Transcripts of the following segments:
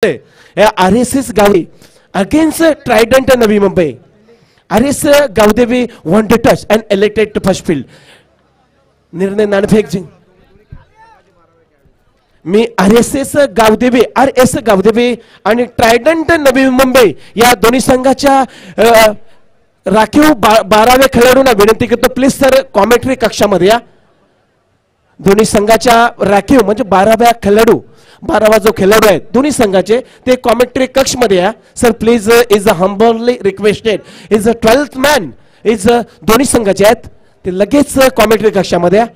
RSS Gaudi against Trident Navi Mumbai. RS Gaudevi won the touch and elected to first field. निर्णय नाणेफेक zinc मी RSS Gavdevi आणि Trident Navi Mumbai या दोन्ही संघाच्या राखीव 12व्या खेळाडूंना विनंती करतो प्लीज सर कॉमेंट्री कक्षामध्ये या. दोन्ही संघाच्या राखीव म्हणजे 12व्या खेळाडू 12वा जो खेळाडू आहे दोन्ही संघाचे ते कॉमेंट्री कक्ष मध्ये या sir please. Is a humbly requested. Is a 12th man is दोन्ही संघाचे आहेत ते लगेच कॉमेंट्री कक्षामध्ये या.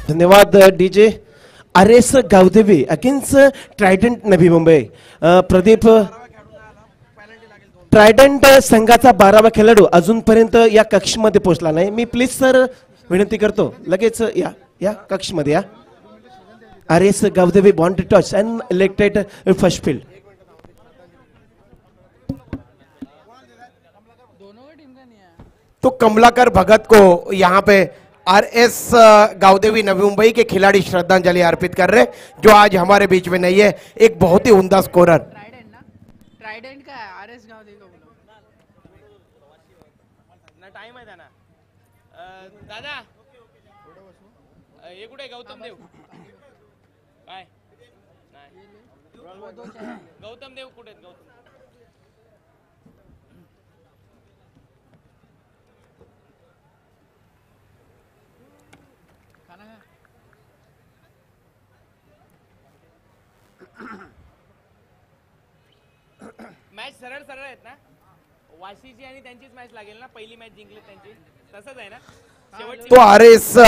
धन्यवाद DJ. RS Gavdevi against Trident Navi Mumbai. Pradeep Trident संघाचा 12वा खेळाडू अजूनपर्यंत या कक्षमध्ये पोहोचला नाही. मी प्लीज सर विनंती करतो लगेच या कक्षमध्ये या. RS Gavdevi bond touch and elected first field. तो कमलाकर भगत को यहाँ पे RS गावदेवी नवी मुंबई के खिलाड़ी श्रद्धांजलि अर्पित कर रहे जो आज हमारे बीच में नहीं है. एक बहुत ही उम्दा स्कोरर. ट्राइडेंट का है RS गावदेवी को बोलो ना. टाइम आहे ना दादा. हे कुठे गौतम देव काय नाही गौतम देव कुठे गौतम मॅच सरळ सरळ आहेत ना. वाशीची आणि त्यांचीच मॅच लागेल ना. पहिली मॅच जिंकली त्यांची तसंच आहे ना. तो RS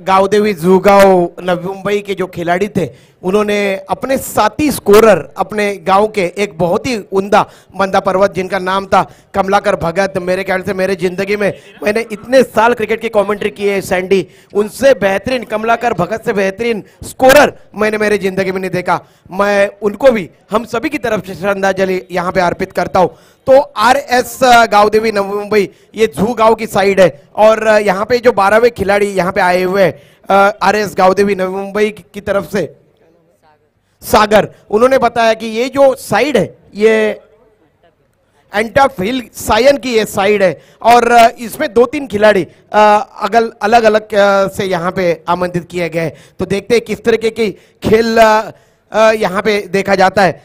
गावदेवी जूगांव नवी मुंबई के जो खिलाड़ी थे उन्होंने अपने साथी स्कोरर अपने गांव के एक बहुत ही उम्दा मंदा पर्वत जिनका नाम था कमलाकर भगत. मेरे ख्याल से मेरे जिंदगी में मैंने इतने साल क्रिकेट की कमेंट्री की है सैंडी उनसे बेहतरीन कमलाकर भगत से बेहतरीन स्कोरर मैंने मेरी जिंदगी में नहीं देखा. मैं उनको भी हम सभी की तरफ से श्रद्धांजलि यहाँ पे अर्पित करता हूँ. तो RS गावदेवी नवी मुंबई ये जू गांव की साइड है और यहाँ पे जो 12वें खिलाड़ी यहाँ पे आए हुए RS गावदेवी नवी मुंबई की तरफ से सागर उन्होंने बताया कि ये जो साइड है ये एंटाफिल सायन की ये साइड है और इसमें 2-3 खिलाड़ी अलग अलग से यहाँ पे आमंत्रित किए गए. तो देखते हैं किस तरीके की खेल यहाँ पे देखा जाता है.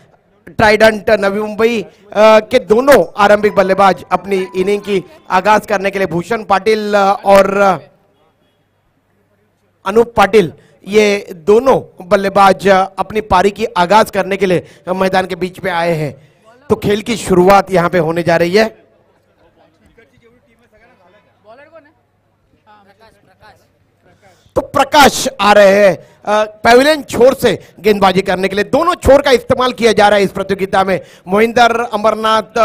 ट्राइडेंट नवी मुंबई के दोनों आरंभिक बल्लेबाज अपनी इनिंग की आगाज करने के लिए भूषण पाटिल और अनूप पाटिल ये दोनों बल्लेबाज अपनी पारी की आगाज करने के लिए मैदान के बीच में आए हैं. तो खेल की शुरुआत यहां पे होने जा रही है. तो प्रकाश आ रहे हैं पैविलियन छोर से गेंदबाजी करने के लिए. दोनों छोर का इस्तेमाल किया जा रहा है इस प्रतियोगिता में. मोहिंदर अमरनाथ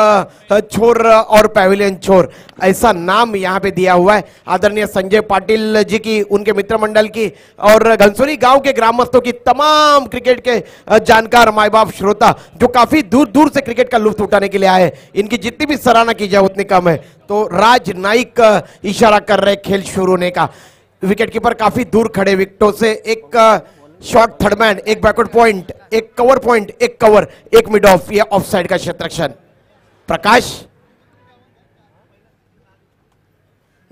छोर और पैविलियन छोर ऐसा नाम यहाँ पे दिया हुआ है आदरणीय संजय पाटिल जी की, उनके मित्र मंडल की और घनसोली गांव के ग्रामस्थों की, तमाम क्रिकेट के जानकार माई बाप श्रोता जो काफी दूर दूर से क्रिकेट का लुत्फ उठाने के लिए आए. इनकी जितनी भी सराहना की जाए उतनी कम है. तो राज नाइक इशारा कर रहे खेल शुरू होने का. विकेट कीपर काफी दूर खड़े विकेटों से. एक शॉर्ट थर्डमैन, एक बैकवर्ड पॉइंट, एक कवर पॉइंट, एक कवर, एक मिड ऑफ, ये ऑफ साइड का क्षेत्ररक्षण. प्रकाश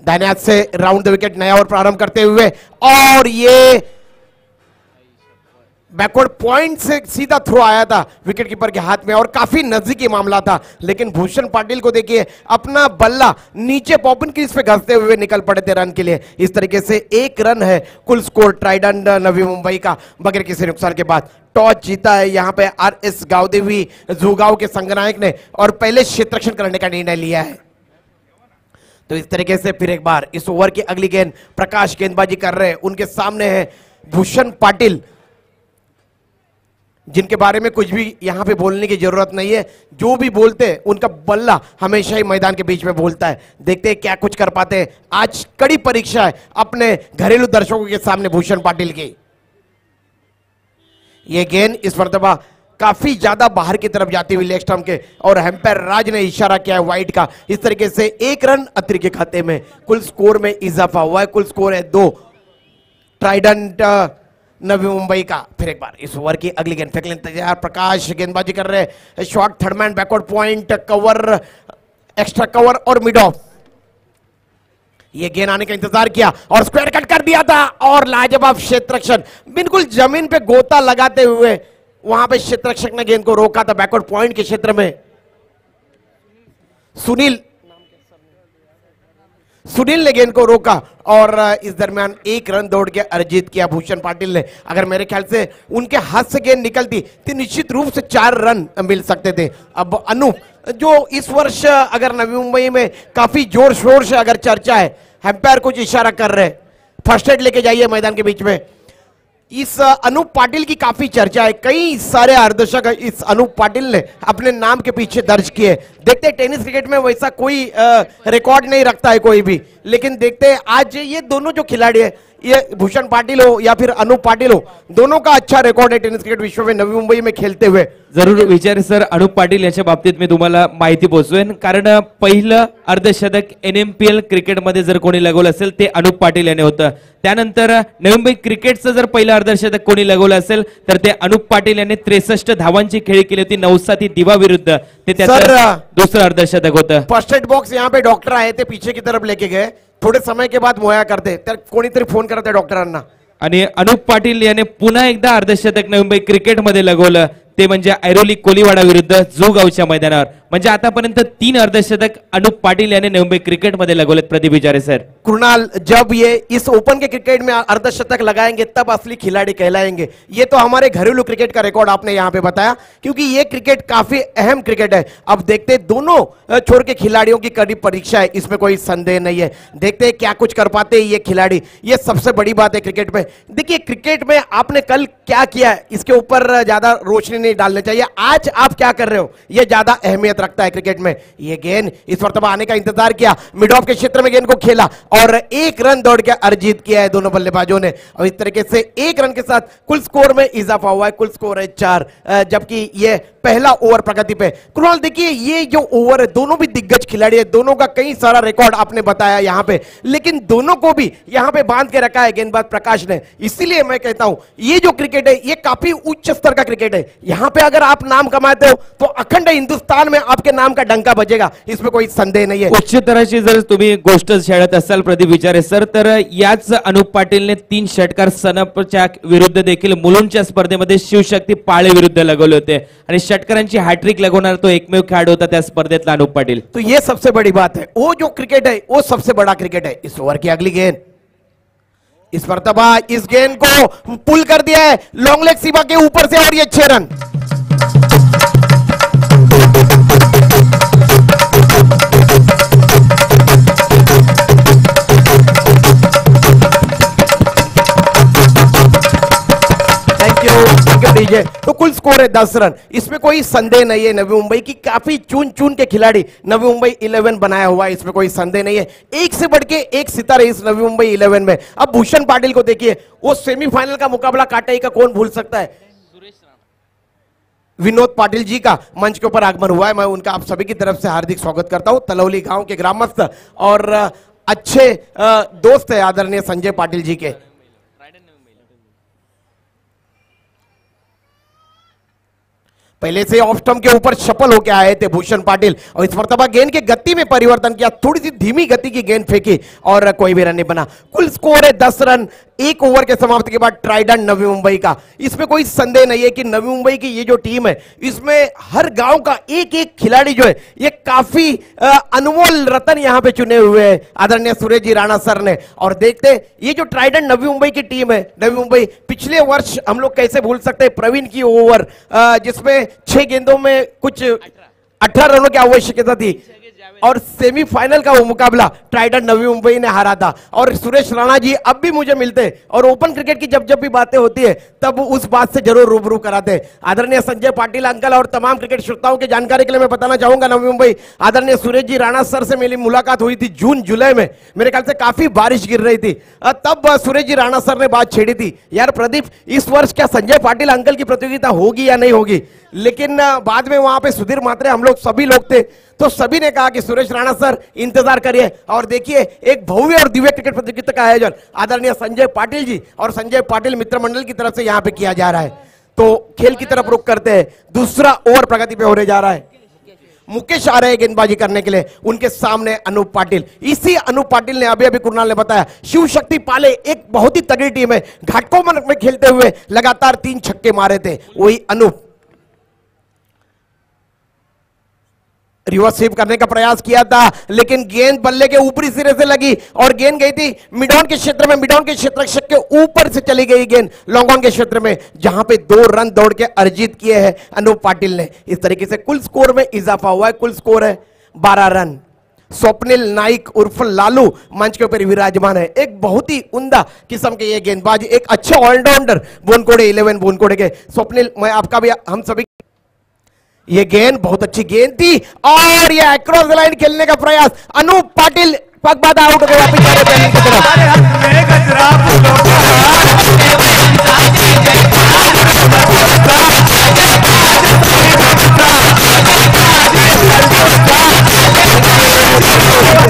दाहिने हाथ से राउंड द विकेट नया ओवर प्रारंभ करते हुए, और ये बैकवर्ड पॉइंट से सीधा थ्रो आया था विकेट कीपर के हाथ में और काफी नजदीकी मामला था, लेकिन भूषण पाटिल को देखिए अपना बल्ला नीचे पॉपिन क्रीज पे घसते हुए निकल पड़े थे रन के लिए। इस तरीके से 1 रन है कुल स्कोर ट्राइडेंट नवी मुंबई का बगैर किसी नुकसान के बाद। टॉस जीता है यहाँ पे RS गावदेवी जुगांव के संघनायक ने और पहले क्षेत्ररक्षण करने का निर्णय लिया है। तो इस तरीके से फिर एक बार इस ओवर की अगली गेंद प्रकाश गेंदबाजी कर रहे हैं, उनके सामने है भूषण पाटिल, जिनके बारे में कुछ भी यहां पे बोलने की जरूरत नहीं है। जो भी बोलते हैं उनका बल्ला हमेशा ही मैदान के बीच में बोलता है। देखते हैं क्या कुछ कर पाते हैं। आज कड़ी परीक्षा है अपने घरेलू दर्शकों के सामने भूषण पाटिल की। यह गेंद इस मर्तबा काफी ज्यादा बाहर की तरफ जाती हुई लेग स्टंप के, और एम्पायर राज ने इशारा किया है वाइड का। इस तरीके से 1 रन अतिरिक्त के खाते में, कुल स्कोर में इजाफा हुआ है। कुल स्कोर है 2 ट्राइडेंट नवी मुंबई का। फिर एक बार इस ओवर की अगली गेंद फेंकने तैयार प्रकाश गेंदबाजी कर रहे हैं। Shot third man backward point cover, extra cover और मिड ऑफ। ये गेंद आने का इंतजार किया और स्क्वायर कट कर दिया था, और लाजवाब क्षेत्ररक्षण बिल्कुल जमीन पे गोता लगाते हुए वहां पे क्षेत्ररक्षक ने गेंद को रोका था बैकवर्ड पॉइंट के क्षेत्र में। सुनील ने गेंद को रोका और इस दरमियान 1 रन दौड़ के अर्जित किया भूषण पाटिल ने। अगर मेरे ख्याल से उनके हाथ से गेंद निकलती तो निश्चित रूप से 4 रन मिल सकते थे। अब अनूप, जो इस वर्ष अगर नवी मुंबई में काफी जोर शोर से अगर चर्चा है, एम्पायर कुछ इशारा कर रहे, फर्स्ट एड लेके जाइए मैदान के बीच में। इस अनूप पाटिल की काफी चर्चा है, कई सारे अर्धशतक इस अनूप पाटिल ने अपने नाम के पीछे दर्ज किए। देखते हैं टेनिस क्रिकेट में वैसा कोई रिकॉर्ड नहीं रखता है कोई भी, लेकिन देखते हैं आज ये दोनों जो खिलाड़ी है, ये भूषण पाटिल हो या फिर अनूप पाटिल हो, दोनों का अच्छा रेकॉर्ड है टेनिस क्रिकेट विश्व में नवी मुंबई में खेळते हुए। जरूर विचार सर, अनूप पाटील याच्या बाबतीत मी तुम्हाला माहिती पोहोचवेन, कारण पहिलं अर्धशतक NMPL क्रिकेटमध्ये जर कोणी लगवलं असेल ते अनूप पाटील याने होतं। त्यानंतर नवी मुंबई क्रिकेटचं जर पहिलं अर्धशतक कोणी लगवलं असेल तर ते अनूप पाटील यांनी 63 धावांची खेळी केली होती नवसाथी दिवा विरुद्ध, ते त्याचं दुसरं अर्धशतक होतं। फर्स्ट एड बॉक्स यहाँ पे डॉक्टर आए थे, पीछे की तरफ लेके गए, थोड़े समय के बाद मुहैया करते, तर कोणीतरी फोन करते डॉक्टरांना। आणि अनूप पाटील याने पुन्हा एकदा अर्धशतक नवी मुंबई क्रिकेटमध्ये लगवलं, ते म्हणजे ऐरोली कोलीवाडा विरुद्ध जुगावच्या मैदानावर। म्हणजे आतापर्यंत 3 अर्धशतक अनूप पाटील याने नवी मुंबई क्रिकेटमध्ये लगवलेत। प्रदीप विचारे सर, कुणाल, जब ये इस ओपन के क्रिकेट में अर्धशतक लगाएंगे तब असली खिलाड़ी कहलाएंगे। ये तो हमारे घरेलू क्रिकेट का रिकॉर्ड आपने यहाँ पे बताया, क्योंकि ये क्रिकेट काफी अहम क्रिकेट है। अब देखते दोनों छोर के खिलाड़ियों की कड़ी परीक्षा है, इसमें कोई संदेह नहीं है। देखते हैं क्या कुछ कर पाते हैं ये खिलाड़ी, ये सबसे बड़ी बात है क्रिकेट में। देखिए क्रिकेट में आपने कल क्या किया है इसके ऊपर ज्यादा रोशनी नहीं डालनी चाहिए, आज आप क्या कर रहे हो ये ज्यादा अहमियत रखता है क्रिकेट में। ये गेंद इस मर्तबा आने का इंतजार किया, मिड ऑफ के क्षेत्र में गेंद को खेला और 1 रन दौड़ के अर्जित किया है दोनों बल्लेबाजों ने। और इस तरीके से 1 रन के साथ कुल स्कोर में इजाफा हुआ है, कुल स्कोर है 4, जबकि ये पहला ओवर प्रगति पे। कुणाल देखिए ये जो ओवर है, दोनों भी दिग्गज खिलाड़ी है, दोनों का कई सारा रिकॉर्ड आपने बताया यहाँ पे, लेकिन दोनों को भी यहाँ पे बांध के रखा है गेंदबाज प्रकाश ने। इसीलिए मैं कहता हूं ये जो क्रिकेट है ये काफी उच्च स्तर का क्रिकेट है। यहाँ पे अगर आप नाम कमाते हो तो अखंड हिंदुस्तान में आपके नाम का डंका बजेगा, इसमें कोई संदेह नहीं है। उच्च तराची जर तुम्ही गोष्ट खेळत असाल प्रदीप विचारे सर, तर याच अनूप पाटीलने 3 षटकार सनपच्या विरुद्ध देखील मुलुंडच्या स्पर्धेमध्ये शिवशक्ती पाळे विरुद्ध लगवले होते, आणि षटकारांची हॅट्रिक लगवणारा तो एकमेव खेळाडू होता त्या स्पर्धेतला अनूप पाटील। तो ये सबसे बड़ी बात है, वो जो क्रिकेट है वो सबसे बड़ा क्रिकेट है। इस ओवर की अगली गेंद, इस मर्तबा इस गेंद को पुल कर दिया है लॉन्ग लेग सीमा के ऊपर से, और ये 6 रन। डीजे, तो कुल स्कोर है 10 रन, इसमें कोई संदेह नहीं है। नवी मुंबई की काफी चुन चुन के खिलाड़ी नवी मुंबई 11 बनाया हुआ है, इसमें कोई संदेह नहीं है। एक से बढ़ के एक सितारे इस नवी मुंबई 11 में। अब भूषण पाटिल को देखिए, वो सेमीफाइनल का मुकाबला काटाई का कौन भूल सकता है। विनोद पाटिल जी का मंच के ऊपर आगमन हुआ है, मैं उनका आप सभी की तरफ से हार्दिक स्वागत करता हूं। तलौली गांव के ग्रामस्थ और अच्छे दोस्त है आदरणीय संजय पाटिल जी के। पहले से ऑफ स्टंप के ऊपर सफल होकर आए थे भूषण पाटिल और इस मर्तबा गेंद की गति में परिवर्तन किया, थोड़ी सी धीमी गति की गेंद फेंकी और कोई भी रन नहीं बना। कुल स्कोर है 10 रन एक ओवर के समाप्ति के बाद ट्राइडेंट नवी मुंबई का। इसमें कोई संदेह नहीं है कि नवी मुंबई की ये जो टीम है इसमें हर गांव का एक एक खिलाड़ी जो है ये काफी अनमोल रतन यहां पे चुने हुए हैं आदरणीय सुरेश जी राणा सर ने। और देखते ये जो ट्राइडेंट नवी मुंबई की टीम है, नवी मुंबई पिछले वर्ष हम लोग कैसे भूल सकते हैं प्रवीण की ओवर जिसमें 6 गेंदों में कुछ 18 रनों की आवश्यकता थी और सेमीफाइनल का वो मुकाबला ट्राइडेंट नवी मुंबई ने हारा था। और सुरेश राणा जी अब भी मुझे मिलते और ओपन क्रिकेट की जब जब भी बातें होती है तब उस बात से जरूर रूबरू कराते। आदरणीय संजय पाटिल अंकल और तमाम क्रिकेट श्रोताओं की जानकारी के लिए मैं बताना चाहूंगा नवी मुंबई आदरणीय सुरेश जी राणा सर से मेरी मुलाकात हुई थी जून जुलाई में, मेरे ख्याल से काफी बारिश गिर रही थी, तब सुरेश जी राणा सर ने बात छेड़ी थी यार प्रदीप इस वर्ष क्या संजय पाटिल अंकल की प्रतियोगिता होगी या नहीं होगी। लेकिन बाद में वहां पे सुधीर मात्रे हम लोग सभी लोग थे तो सभी ने कहा कि सुरेश राणा सर इंतजार करिए और देखिए एक भव्य और दिव्य क्रिकेट प्रतियोगिता का आयोजन आदरणीय संजय पाटिल जी और संजय पाटिल मित्र मंडल की तरफ से यहां पे किया जा रहा है। तो खेल की तरफ रुख करते हैं, दूसरा ओवर प्रगति पे होने जा रहा है। मुकेश आ रहे हैं गेंदबाजी करने के लिए, उनके सामने अनूप पाटिल। इसी अनूप पाटिल ने अभी अभी कुणाल ने बताया शिव शक्ति पाले एक बहुत ही तगड़ी टीम है, घाटकोपर में खेलते हुए लगातार 3 छक्के मारे थे वही अनूप। रिवर्स स्वीप करने का प्रयास किया था लेकिन गेंद बल्ले के ऊपरी सिरे से लगी और गेंद गई थी मिडॉन के क्षेत्र में, मिडॉन के क्षेत्र के ऊपर से चली गई गेंद लॉन्ग ऑन के क्षेत्र में जहां पे 2 रन दौड़ के अर्जित किए हैं अनूप पाटिल ने। इस तरीके से कुल स्कोर में इजाफा हुआ है, कुल स्कोर है 12 रन। स्वप्निल नाइक उर्फ लालू मंच के ऊपर विराजमान है, एक बहुत ही उम्दा किस्म के ये गेंदबाज, एक अच्छे ऑलराउंडर बोनकोड़े 11 बोनकोड़े के स्वप्निल, मैं आपका भी हम सभी ये गेंद बहुत अच्छी गेंद थी और ये अक्रॉस द लाइन खेलने का प्रयास अनूप पाटिल पगबाद आउट होकर वापस जा रहे हैं की तरफ।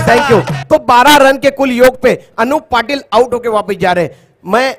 Thank you. तो 12 रन के कुल योग पे अनूप पाटिल आउट होकर वापस जा रहे हैं। मैं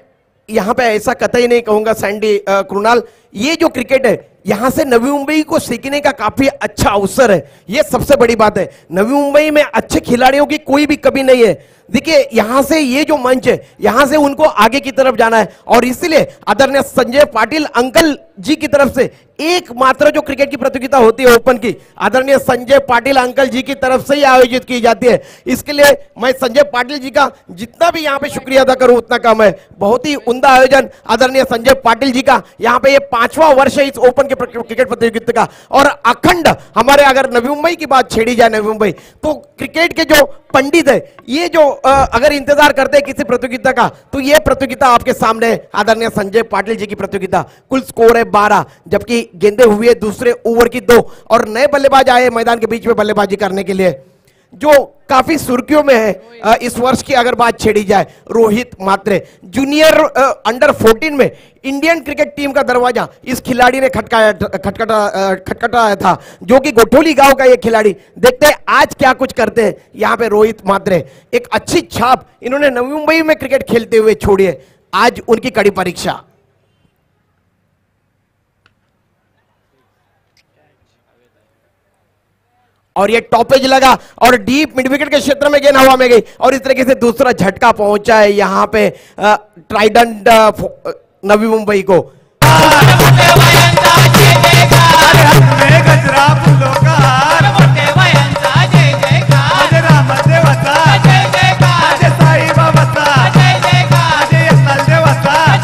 यहां पे ऐसा कतई नहीं कहूंगा सैंडी कृणाल, ये जो क्रिकेट है यहां से नवी मुंबई को सीखने का काफी अच्छा अवसर है, ये सबसे बड़ी बात है। नवी मुंबई में अच्छे खिलाड़ियों की कोई भी कमी नहीं है। देखिए यहां से ये जो मंच है यहां से उनको आगे की तरफ जाना है और इसलिए आदरणीय संजय पाटिल अंकल जी की तरफ से एकमात्र जो क्रिकेट की प्रतियोगिता होती है ओपन की आदरणीय संजय पाटिल अंकल जी की तरफ से ही आयोजित की जाती है। इसके लिए मैं संजय पाटिल जी का जितना भी यहां पे शुक्रिया अदा करूं उतना कम है। बहुत ही उम्दा आयोजन आदरणीय संजय पाटिल जी का, यहां पे ये 5वां वर्ष है इस ओपन के क्रिकेट प्रतियोगिता का और अखंड हमारे अगर नवी मुंबई की बात छेड़ी जाए नवी मुंबई तो क्रिकेट के जो पंडित है ये जो अगर इंतजार करते हैं किसी प्रतियोगिता का तो ये प्रतियोगिता आपके सामने है आदरणीय संजय पाटिल जी की प्रतियोगिता। कुल स्कोर है 12 जबकि गेंदें हुई है दूसरे ओवर की 2 और नए बल्लेबाज आए मैदान के बीच में बल्लेबाजी करने के लिए जो काफी सुर्खियों में है इस वर्ष की अगर बात छेड़ी जाए। रोहित मात्रे जूनियर अंडर 14 में इंडियन क्रिकेट टीम का दरवाजा इस खिलाड़ी ने खटखटाया था जो कि गोठोली गांव का ये खिलाड़ी। देखते हैं आज क्या कुछ करते हैं यहां पे रोहित मात्रे। एक अच्छी छाप इन्होंने नवी मुंबई में क्रिकेट खेलते हुए छोड़ी है, आज उनकी कड़ी परीक्षा। और ये टॉपेज लगा और डीप मिड विकेट के क्षेत्र में गेंद हवा में गई और इस तरीके से दूसरा झटका पहुंचा है यहां पे ट्राइडेंट नवी मुंबई को।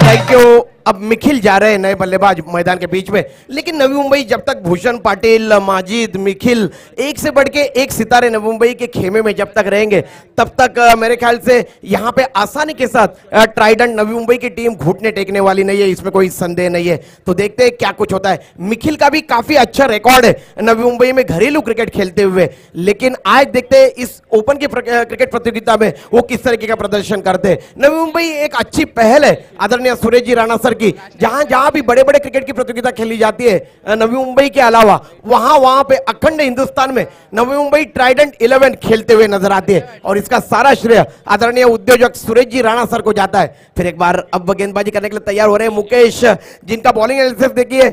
Thank you. अब मिखिल जा रहे हैं नए बल्लेबाज मैदान के बीच में, लेकिन नवी मुंबई जब तक भूषण पाटिल माजिद मिखिल एक से बढ़ के एक सितारे नवी मुंबई के खेमे में जब तक रहेंगे तब तक मेरे ख्याल से यहां पे आसानी के साथ ट्राइडेंट नवी मुंबई की टीम घुटने टेकने वाली नहीं है, इसमें कोई संदेह नहीं है। तो देखते हैं क्या कुछ होता है। मिखिल का भी काफी अच्छा रिकॉर्ड है नवी मुंबई में घरेलू क्रिकेट खेलते हुए, लेकिन आज देखते हैं इस ओपन की क्रिकेट प्रतियोगिता में वो किस तरीके का प्रदर्शन करते हैं। नवी मुंबई एक अच्छी पहल है आदरणीय सुरेश जी राणा सर की, जहां जहां भी बड़े बड़े क्रिकेट की प्रतियोगिता खेली जाती है नवी मुंबई के अलावा वहां पे अखंड हिंदुस्तान में नवी मुंबई ट्राइडेंट 11 खेलते हुए नजर आती है और इसका सारा श्रेय आदरणीय उद्योजक सुरेश जी राणा सर को जाता है। फिर एक बार अब गेंदबाजी करने के लिए तैयार हो रहे हैं मुकेश, जिनका बॉलिंग एनालिसिस देखिए।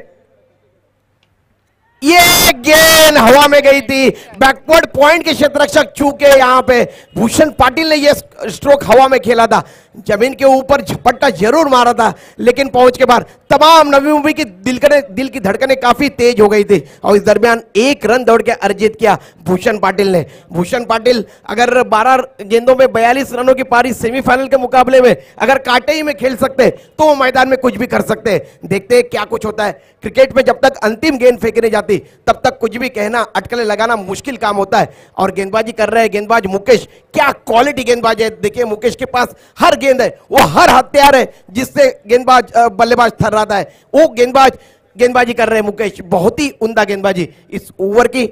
ये गेंद हवा में गई थी, बैकवर्ड पॉइंट के क्षेत्ररक्षक चूके यहाँ पे भूषण पाटिल ने ये स्ट्रोक हवा में खेला था, जमीन के ऊपर झपट्टा जरूर मारा था, लेकिन पहुंच के बाद तमाम नवी मुंबई की दिल की धड़कनें काफी तेज हो गई थी और इस दरमियान एक रन दौड़ के अर्जित किया भूषण पाटिल ने। भूषण पाटिल अगर 12 गेंदों में 42 रनों की पारी सेमीफाइनल के मुकाबले में अगर कांटे ही में खेल सकते तो वो मैदान में कुछ भी कर सकते। देखते हैं क्या कुछ होता है। क्रिकेट में जब तक अंतिम गेंद फेंकी नहीं जाती तब तक कुछ भी कहना, अटकलें लगाना मुश्किल काम होता है। और गेंदबाजी कर रहे हैं गेंदबाज मुकेश, क्या क्वालिटी गेंदबाज है। देखिए मुकेश के पास हर गेंद है, वो हर हथियार है जिससे गेंदबाज बल्लेबाज थर्राता है, वो गेंदबाजी कर रहे हैं मुकेश, बहुत ही उम्दा गेंदबाजी। इस ओवर की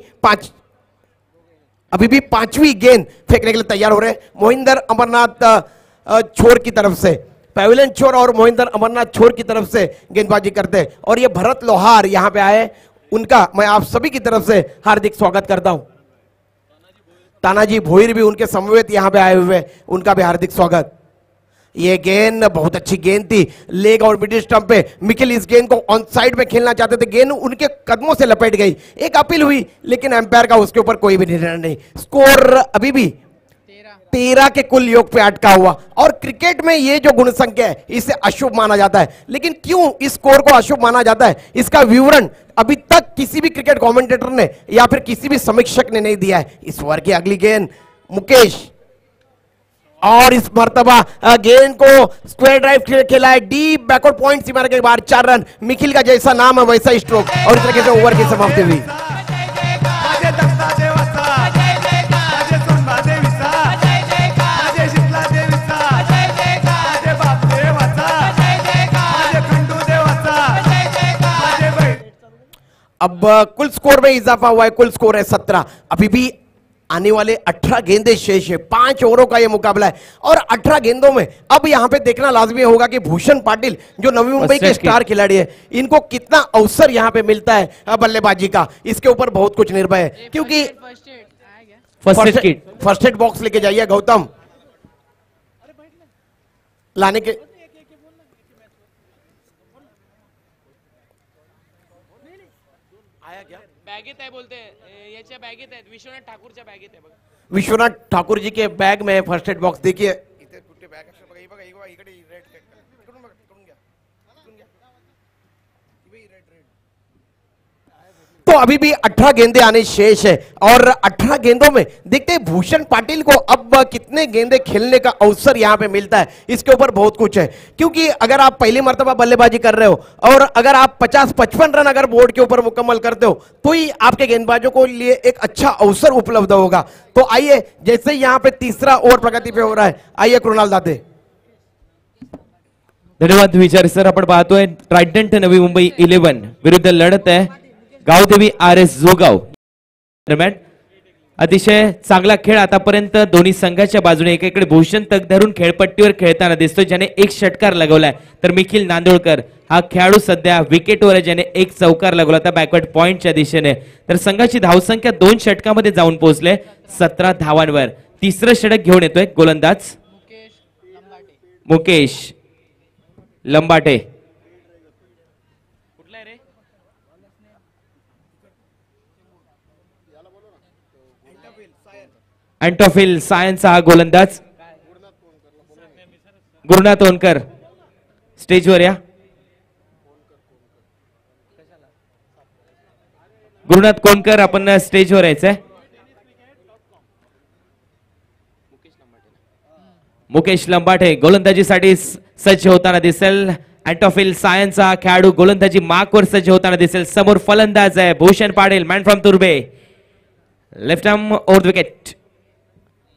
अभी भी 5वीं गेंद फेंकने के लिए तैयार हो रहे हैं मोहिंदर अमरनाथ छोर की तरफ से। पैविलियन छोर और मोहिंदर अमरनाथ छोर की तरफ से गेंदबाजी करते हैं और ये भरत लोहार यहां पे आए, उनका मैं आप सभी की तरफ से हार्दिक स्वागत करता हूं। तानाजी भोईर भी उनके समवेत यहां पे आए हुए, उनका भी हार्दिक स्वागत। ये गेंद बहुत अच्छी गेंद थी, लेग और मिडिल स्टंप पे मिकेल इस गेंद को ऑन साइड में खेलना चाहते थे, गेंद उनके कदमों से लपेट गई। एक अपील हुई लेकिन एम्पायर का उसके ऊपर कोई भी निर्णय नहीं। स्कोर अभी भी 13 के कुल योग पे अटका हुआ। और क्रिकेट में ये जो गुण संख्या है इसे अशुभ माना जाता है, लेकिन क्यों इस स्कोर को अशुभ माना जाता है इसका विवरण अभी तक किसी भी क्रिकेट कमेंटेटर ने या फिर किसी भी समीक्षक ने नहीं दिया है। इस ओवर की अगली गेंद मुकेश, और इस मर्तबा गेंद को स्क्वायर ड्राइव खेला है, डीप बैकवर्ड पॉइंट सीमा के बाहर 4 रन। मिखिल का जैसा नाम है वैसा स्ट्रोक और इस तरीके से ओवर की समाप्ति हुई। अब कुल स्कोर में इजाफा हुआ है, कुल स्कोर है 17। अभी भी आने वाले 18 गेंदें शेष है, 5 ओवरों का यह मुकाबला है और 18 गेंदों में अब यहां पे देखना लाजमी होगा कि भूषण पाटिल जो नवी मुंबई के स्टार खिलाड़ी है, इनको कितना अवसर यहां पे मिलता है बल्लेबाजी का, इसके ऊपर बहुत कुछ निर्भर है। क्योंकि फर्स्ट एड बॉक्स लेके जाइए गौतम, लाने के बॅगेत आहे बोलते, याच्या बॅगेत आहेत, विश्वनाथ ठाकूरच्या बॅगेत आहे बघा। विश्वनाथ ठाकुर जी के बैग में फर्स्ट एड बॉक्स देखिए। इथे कुठे बॅग असेल बघा, बघा इकडे रेड इकडून बघा, इकडून घ्या, इकडून घ्या, रेड। तो अभी भी 18 गेंदें आने शेष है और 18 गेंदों में देखते हैं भूषण पाटिल को अब कितने गेंदें खेलने का अवसर यहां पे मिलता है, इसके ऊपर बहुत कुछ है। क्योंकि अगर आप पहली मर्तबा बल्लेबाजी कर रहे हो और अगर आप 50-55 रन अगर बोर्ड के ऊपर मुकम्मल करते हो तो ही आपके गेंदबाजों को लिए एक अच्छा अवसर उपलब्ध होगा। तो आइए, जैसे यहां पे तीसरा ओवर प्रगति पे हो रहा है, आइए कृणाल दाते। धन्यवाद विचार सर। आपण पाहतोय ट्रायडंट नवी मुंबई 11 विरुद्ध लढत आहे गावदेवी RS जोगाव दरम्यान। अतिशय चांगला खेळ आतापर्यंत दोन्ही संघाच्या बाजूने, एकीकडे भूषण तग धरून खेळपट्टीवर खेळताना दिसतोय ज्याने एक षटकार लगवलाय, तर मिखिल नांदोळकर हा खेळाडू सध्या विकेटवर आहे ज्याने एक चौकार लगवला होता बॅकवर्ड पॉइंटच्या दिशेने। तर संघाची धावसंख्या 2 षटकामध्ये जाऊन पोहोचले 17 धावांवर। तिसरं षटक घेऊन येतोय गोलंदाज मुकेश लंबाटे। कुठला आहे रे? अँटोफिल सायन्सचा हा गोलंदाज गुरुनाथ ओनकर स्टेजवर या। गुरुनाथ कोणकर आपण स्टेजवर यायचंय। मुकेश लंबाटे गोलंदाजीसाठी सज्ज होताना दिसेल। अँटोफिल सायन्सचा खेळाडू गोलंदाजी मार्कवर सज्ज होताना दिसेल। समोर फलंदाज आहे भूषण पाटील, मॅन फ्रॉम तुर्बे, left arm over the wicket.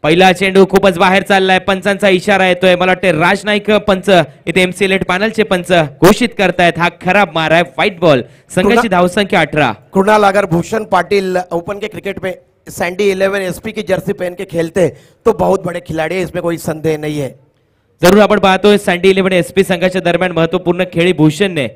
पहिला चेंडू खूपच बाहेर चाललाय, पंचांचा इशारा येतोय। मला वाटते राज नाईक पंच इथे MC लेट पॅनलचे पंच घोषित करतायत हा खराब मार आहे, व्हाईट बॉल। संघाची धावसंख्या 18। कृणाल, अगर भूषण पाटिल ओपन के क्रिकेट में सैंडी 11 SP की जर्सी पहन के खेलते तो बहुत बड़े खिलाड़ी है, इसमें कोई संदेह नहीं है। जरूर आपण पाहतोय सँडी 11 SP संघाच्या दरम्यान महत्वपूर्ण खेळी भूषणने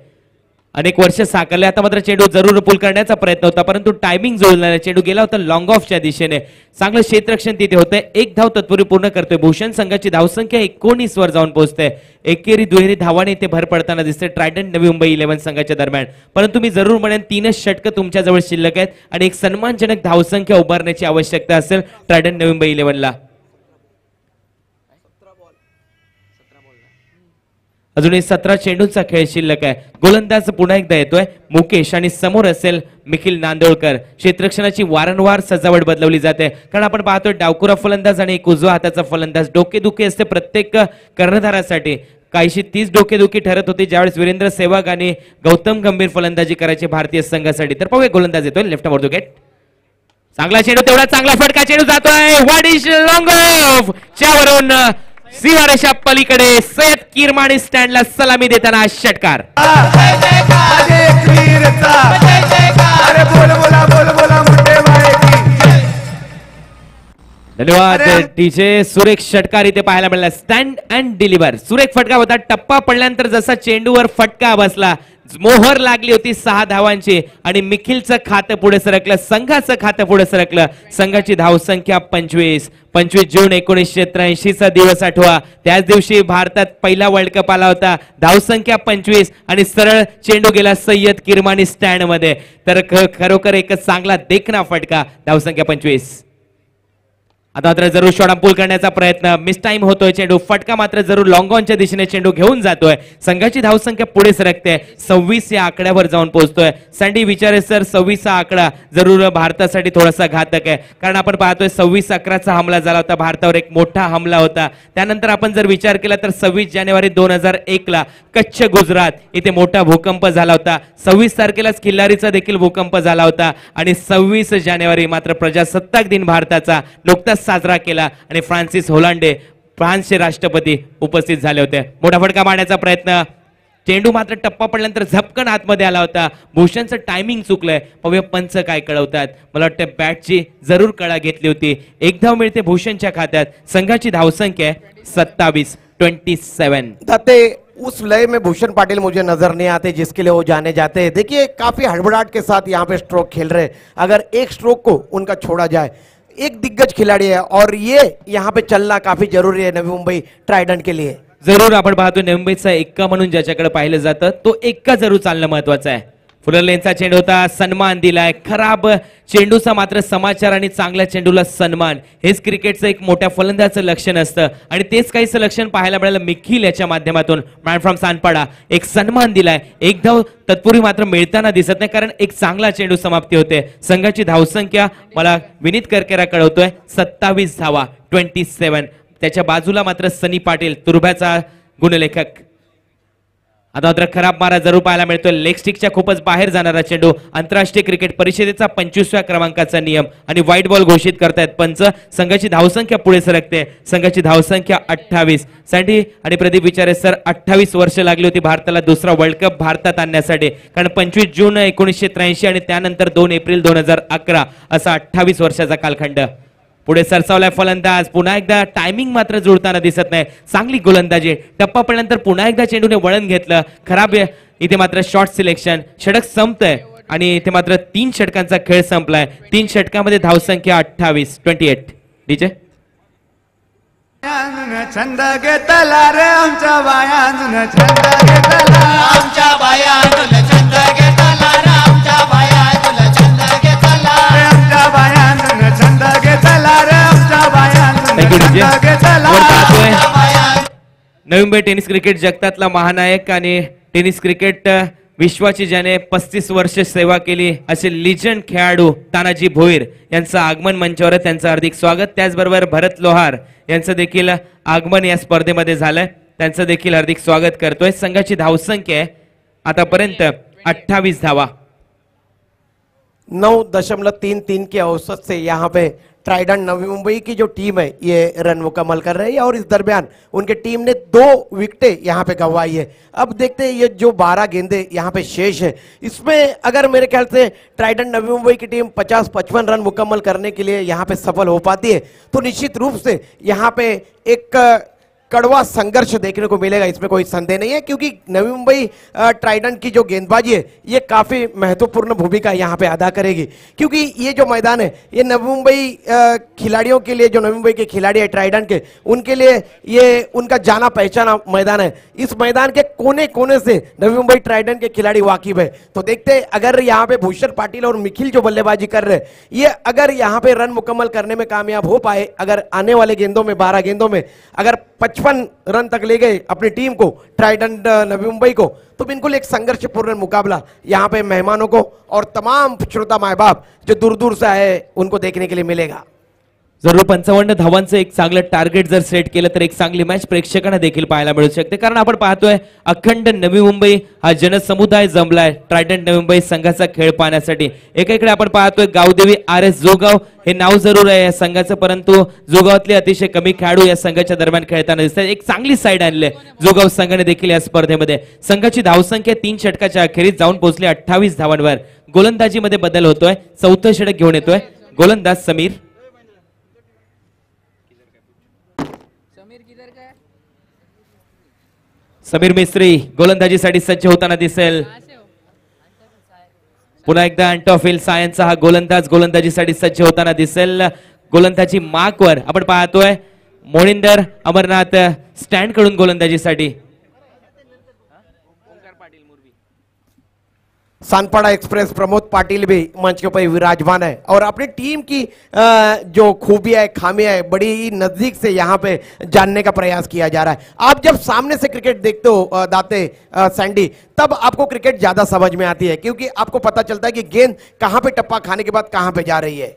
अनेक वर्ष साकारले. आता मात्र चेंडू जरूर पूल करण्याचा प्रयत्न होता, परंतु टायमिंग जुळला. चेंडू गेला होता लॉंग ऑफच्या दिशेने. चांगलं क्षेत्ररक्षण तिथे होतंय. एक धाव तत्पूर्वी पूर्ण करतोय भूषण. संघाची धावसंख्या 19 वर जाऊन पोहोचते. एकेरी दुहेरी धावाने इथे भर पडताना दिसते ट्रायडंट नवी मुंबई 11 संघाच्या दरम्यान. परंतु मी जरूर म्हणेन 3च षटकं तुमच्या जवळ शिल्लक आहेत आणि एक सन्मानजनक धावसंख्या उभारण्याची आवश्यकता असेल ट्रायडंट नवी मुंबई 11ला. अजूनही 17 चेंडूंचा खेळ शिल्लक आहे. गोलंदाज पुन्हा एकदा येतोय मुकेश आणि समोर असेल मिखिल नांदोळकर. क्षेत्ररक्षणाची वारंवार सजावट बदलवली जाते, कारण आपण पाहतोय डावखुरा फलंदाज आणि एक उजवा हाताचा फलंदाज. डोकेदुखी असते प्रत्येक कर्णधारासाठी. काहीशी 30 डोकेदुखी ठरत होती ज्यावेळेस वीरेंद्र सेहवाग आणि गौतम गंभीर फलंदाजी करायची भारतीय संघासाठी. तर पाहूया गोलंदाज येतोय लेफ्ट वर विकेट. चांगला चेंडू, तेवढा चांगला फटका चेंडू जातोय. वाडिश लॉंग ऑफ च्यावरून सीमारेषा पलीकडे सय्यद किरमाणी स्टँडला सलामी देताना षटकार. धन्यवाद टीजे. सुरेख षटकार इथे पाहायला मिळाला. स्टँड अँड डिलिव्हर सुरेख फटका होता. टप्पा पडल्यानंतर जसा चेंडूवर फटका बसला, मोहर लागली होती 6 धावांची आणि मिखिलचं खातं पुढे सरकलं, संघाचं खातं पुढे सरकलं. संघाची धावसंख्या 25 जून 1983 चा दिवस आठवा. त्याच दिवशी भारतात पहिला वर्ल्ड कप आला होता. धावसंख्या 25 आणि सरळ चेंडू गेला सय्यद किरमाणी स्टँड मध्ये. तर खरोखर एक चांगला देखना फटका. धावसंख्या 25. आता मात्र जरूर शॉट पूल करण्याचा प्रयत्न. मिस टाइम होतोय चेंडू. फटका मात्र जरूर लॉंग ऑनच्या दिशेने चेंडू घेऊन जातोय. संघाची धावसंख्या पुढे सरकते. 26 या आकड्यावर जाऊन पोहोचतोय. सँडी विचारे सर 26 हा आकडा जरूर भारतासाठी थोडासा घातक आहे, कारण आपण पाहतोय 26/11चा हमला झाला होता. भारतावर एक मोठा हमला होता. त्यानंतर आपण जर विचार केला तर 26 जानेवारी 2001ला कच्छ गुजरात इथे मोठा भूकंप झाला होता. 26 तारखेलाच किल्लारीचा देखील भूकंप झाला होता आणि 26 जानेवारी मात्र प्रजासत्ताक दिन भारताचा नुकताच साजरा केला आणि फ्रान्सिस होलांडे फ्रान्सचे राष्ट्रपती उपस्थित झाले होते. मोठा फटका मारण्याचा प्रयत्न. चेंडू मात्र टप्पा पडल्यानंतर झपकन आतमध्ये आला होता. भूषणचं टायमिंग चुकलंय. पाहूया पंच काय कळवतात. मला वाटतं बॅटची जरूर कळा घेतली होती. एक धाव मिळते भूषणच्या खात्यात. संघाची धावसंख्या 27. दाते उस लय में भूषण पाटिल मुझे नजर नहीं आते जिसके लिए वो जाने जाते हैं. देखिए काफी हड़बड़ाहट के साथ यहाँ पे स्ट्रोक खेल रहे हैं. अगर एक स्ट्रोक को उनका छोड़ा जाए, एक दिग्गज खिलाड़ी है और ये यहाँ पे चलना काफी जरूरी है नवी मुंबई ट्रायडंट के लिए. जरूर आपण पाहतो नवी मुंबईचा एक्का म्हणून ज्याच्याकडे पाहिलं जातं तो एक्का जरूर चालणं महत्वाचं आहे. फुलर लेनचा चेंडू होता. सन्मान दिलाय. खराब चेंडूचा मात्र समाचार आणि चांगल्या चेंडूला सन्मान, हेच क्रिकेटचं एक मोठ्या फलंदाजाचं लक्षण असतं आणि तेच काहीच लक्षण पाहायला मिळालं मिखिल याच्या माध्यमातून. मॅन फ्रॉम सानपाडा एक सन्मान दिलाय. एक धाव तत्पूर्वी मात्र मिळताना दिसत नाही, कारण एक चांगला चेंडू समाप्ती होते. संघाची धावसंख्या मला विनीत करकेरा कळवतोय 27 धावा 27. त्याच्या बाजूला मात्र सनी पाटील तुर्भ्याचा गुणलेखक. आता मात्र खराब मारा जरूर पाहायला मिळतोय. लेग स्टिकच्या खूपच बाहेर जाणारा चेंडू. आंतरराष्ट्रीय क्रिकेट परिषदेचा 25व्या क्रमांकाचा नियम आणि व्हाईट बॉल घोषित करतायत पंच. संघाची धावसंख्या पुढे सरकते. संघाची धावसंख्या 28. सँडी आणि प्रदीप विचारे सर 28 वर्ष लागली होती भारताला दुसरा वर्ल्ड कप भारतात आणण्यासाठी, कारण 25 जून 1983 आणि त्यानंतर 2 एप्रिल 2011 असा 28 वर्षाचा कालखंड. पुढे सरसावलाय फलंदाज. पुन्हा एकदा टायमिंग मात्र जुळताना दिसत नाही. चांगली गोलंदाजी. टप्पा पडल्यानंतर पुन्हा एकदा चेंडूने वळण घेतलं. खराब इथे मात्र शॉर्ट सिलेक्शन. षटक संपतंय आणि इथे मात्र 3 षटकांचा खेळ संपलाय. 3 षटकामध्ये धावसंख्या 28. डीजे छंद घेतला रे आमच्या बायान छंद घेतला. आमच्या बायान छंद घेतला रे आमच्या बायान छंद घेतला. आमच्या बायान छंद घेतला रे आमच्या बायान छंद घेतला. नवी मुंबई टेनिस क्रिकेट जगतातला महानायक आणि टेनिस क्रिकेट विश्वाची ज्याने 35 वर्ष सेवा केली असे लिजंड खेळाडू तानाजी भोईर यांचं आगमन मंचावर. त्यांचं हार्दिक स्वागत. त्याचबरोबर भरत लोहार यांचं देखील आगमन या स्पर्धेमध्ये झालंय. त्यांचं देखील हार्दिक स्वागत करतोय. संघाची धावसंख्या आतापर्यंत 28 धावा. 9.33 के औसत से यहाँ पे ट्राइडेंट नवी मुंबई की जो टीम है ये रन मुकम्मल कर रही है और इस दरमियान उनके टीम ने 2 विकेटें यहाँ पे गंवाई है. अब देखते हैं ये जो 12 गेंदे यहाँ पे शेष है, इसमें अगर मेरे ख्याल से ट्राइडेंट नवी मुंबई की टीम 50-55 रन मुकम्मल करने के लिए यहाँ पे सफल हो पाती है तो निश्चित रूप से यहाँ पे एक कड़वा संघर्ष देखने को मिलेगा, इसमें कोई संदेह नहीं है, क्योंकि नवी मुंबई ट्राइडेंट की जो गेंदबाजी है ये काफी महत्वपूर्ण भूमिका यहाँ पे अदा करेगी, क्योंकि ये जो मैदान है ये नवी मुंबई खिलाड़ियों के लिए, जो नवी मुंबई के खिलाड़ी है ट्राइडेंट के, उनके लिए ये उनका जाना पहचाना मैदान है। इस मैदान के कोने कोने से नवी मुंबई ट्राइडेंट के खिलाड़ी वाकिफ है। तो देखते हैं अगर यहाँ पे भूषण पाटिल और निखिल जो बल्लेबाजी कर रहे हैं, ये अगर यहाँ पे रन मुकम्मल करने में कामयाब हो पाए, अगर आने वाले गेंदों में 12 गेंदों में अगर 55 रन तक ले गए अपनी टीम को, ट्राइडेंट नवी मुंबई को, तो बिल्कुल एक संघर्षपूर्ण मुकाबला यहाँ पे मेहमानों को और तमाम श्रोता माय बाप जो दूर दूर से आए उनको देखने के लिए मिलेगा। जरूर 55 धावांचं एक चांगलं टार्गेट जर सेट केलं तर एक चांगली मॅच प्रेक्षकांना देखील पाहायला मिळू शकते, कारण आपण पाहतोय अखंड नवी मुंबई हा जनसमुदाय जमलाय ट्रायडंट नवी मुंबई संघाचा खेळ पाहण्यासाठी। एकीकडे आपण पाहतोय गावदेवी RS जोगाव हे नाव जरूर आहे या संघाचं, परंतु जोगावातले अतिशय कमी खेळाडू या संघाच्या दरम्यान खेळताना दिसतात। एक चांगली साईड आणली जोगाव संघाने देखील या स्पर्धेमध्ये। संघाची धावसंख्या 3 षटकाच्या अखेरीस जाऊन पोहोचली 28 धावांवर। गोलंदाजीमध्ये बदल होतोय, 4थं षटक घेऊन येतोय गोलंदाज समीर। समीर मिस्त्री गोलंदाजीसाठी सज्ज होताना दिसेल। पुन्हा एकदा अँटॉफिल सायन्सचा हा गोलंदाज गोलंदाजीसाठी सज्ज होताना दिसेल। गोलंदाजी मार्कवर आपण पाहतोय मोनिंदर अमरनाथ स्टँड कडून गोलंदाजीसाठी। सानपाड़ा एक्सप्रेस प्रमोद पाटिल भी मंच के ऊपर विराजमान है और अपनी टीम की जो खूबियां है, खामियां है, बड़ी ही नजदीक से यहाँ पे जानने का प्रयास किया जा रहा है। आप जब सामने से क्रिकेट देखते हो दाते सैंडी, तब आपको क्रिकेट ज्यादा समझ में आती है, क्योंकि आपको पता चलता है कि गेंद कहां पे टप्पा खाने के बाद कहां पे जा रही है।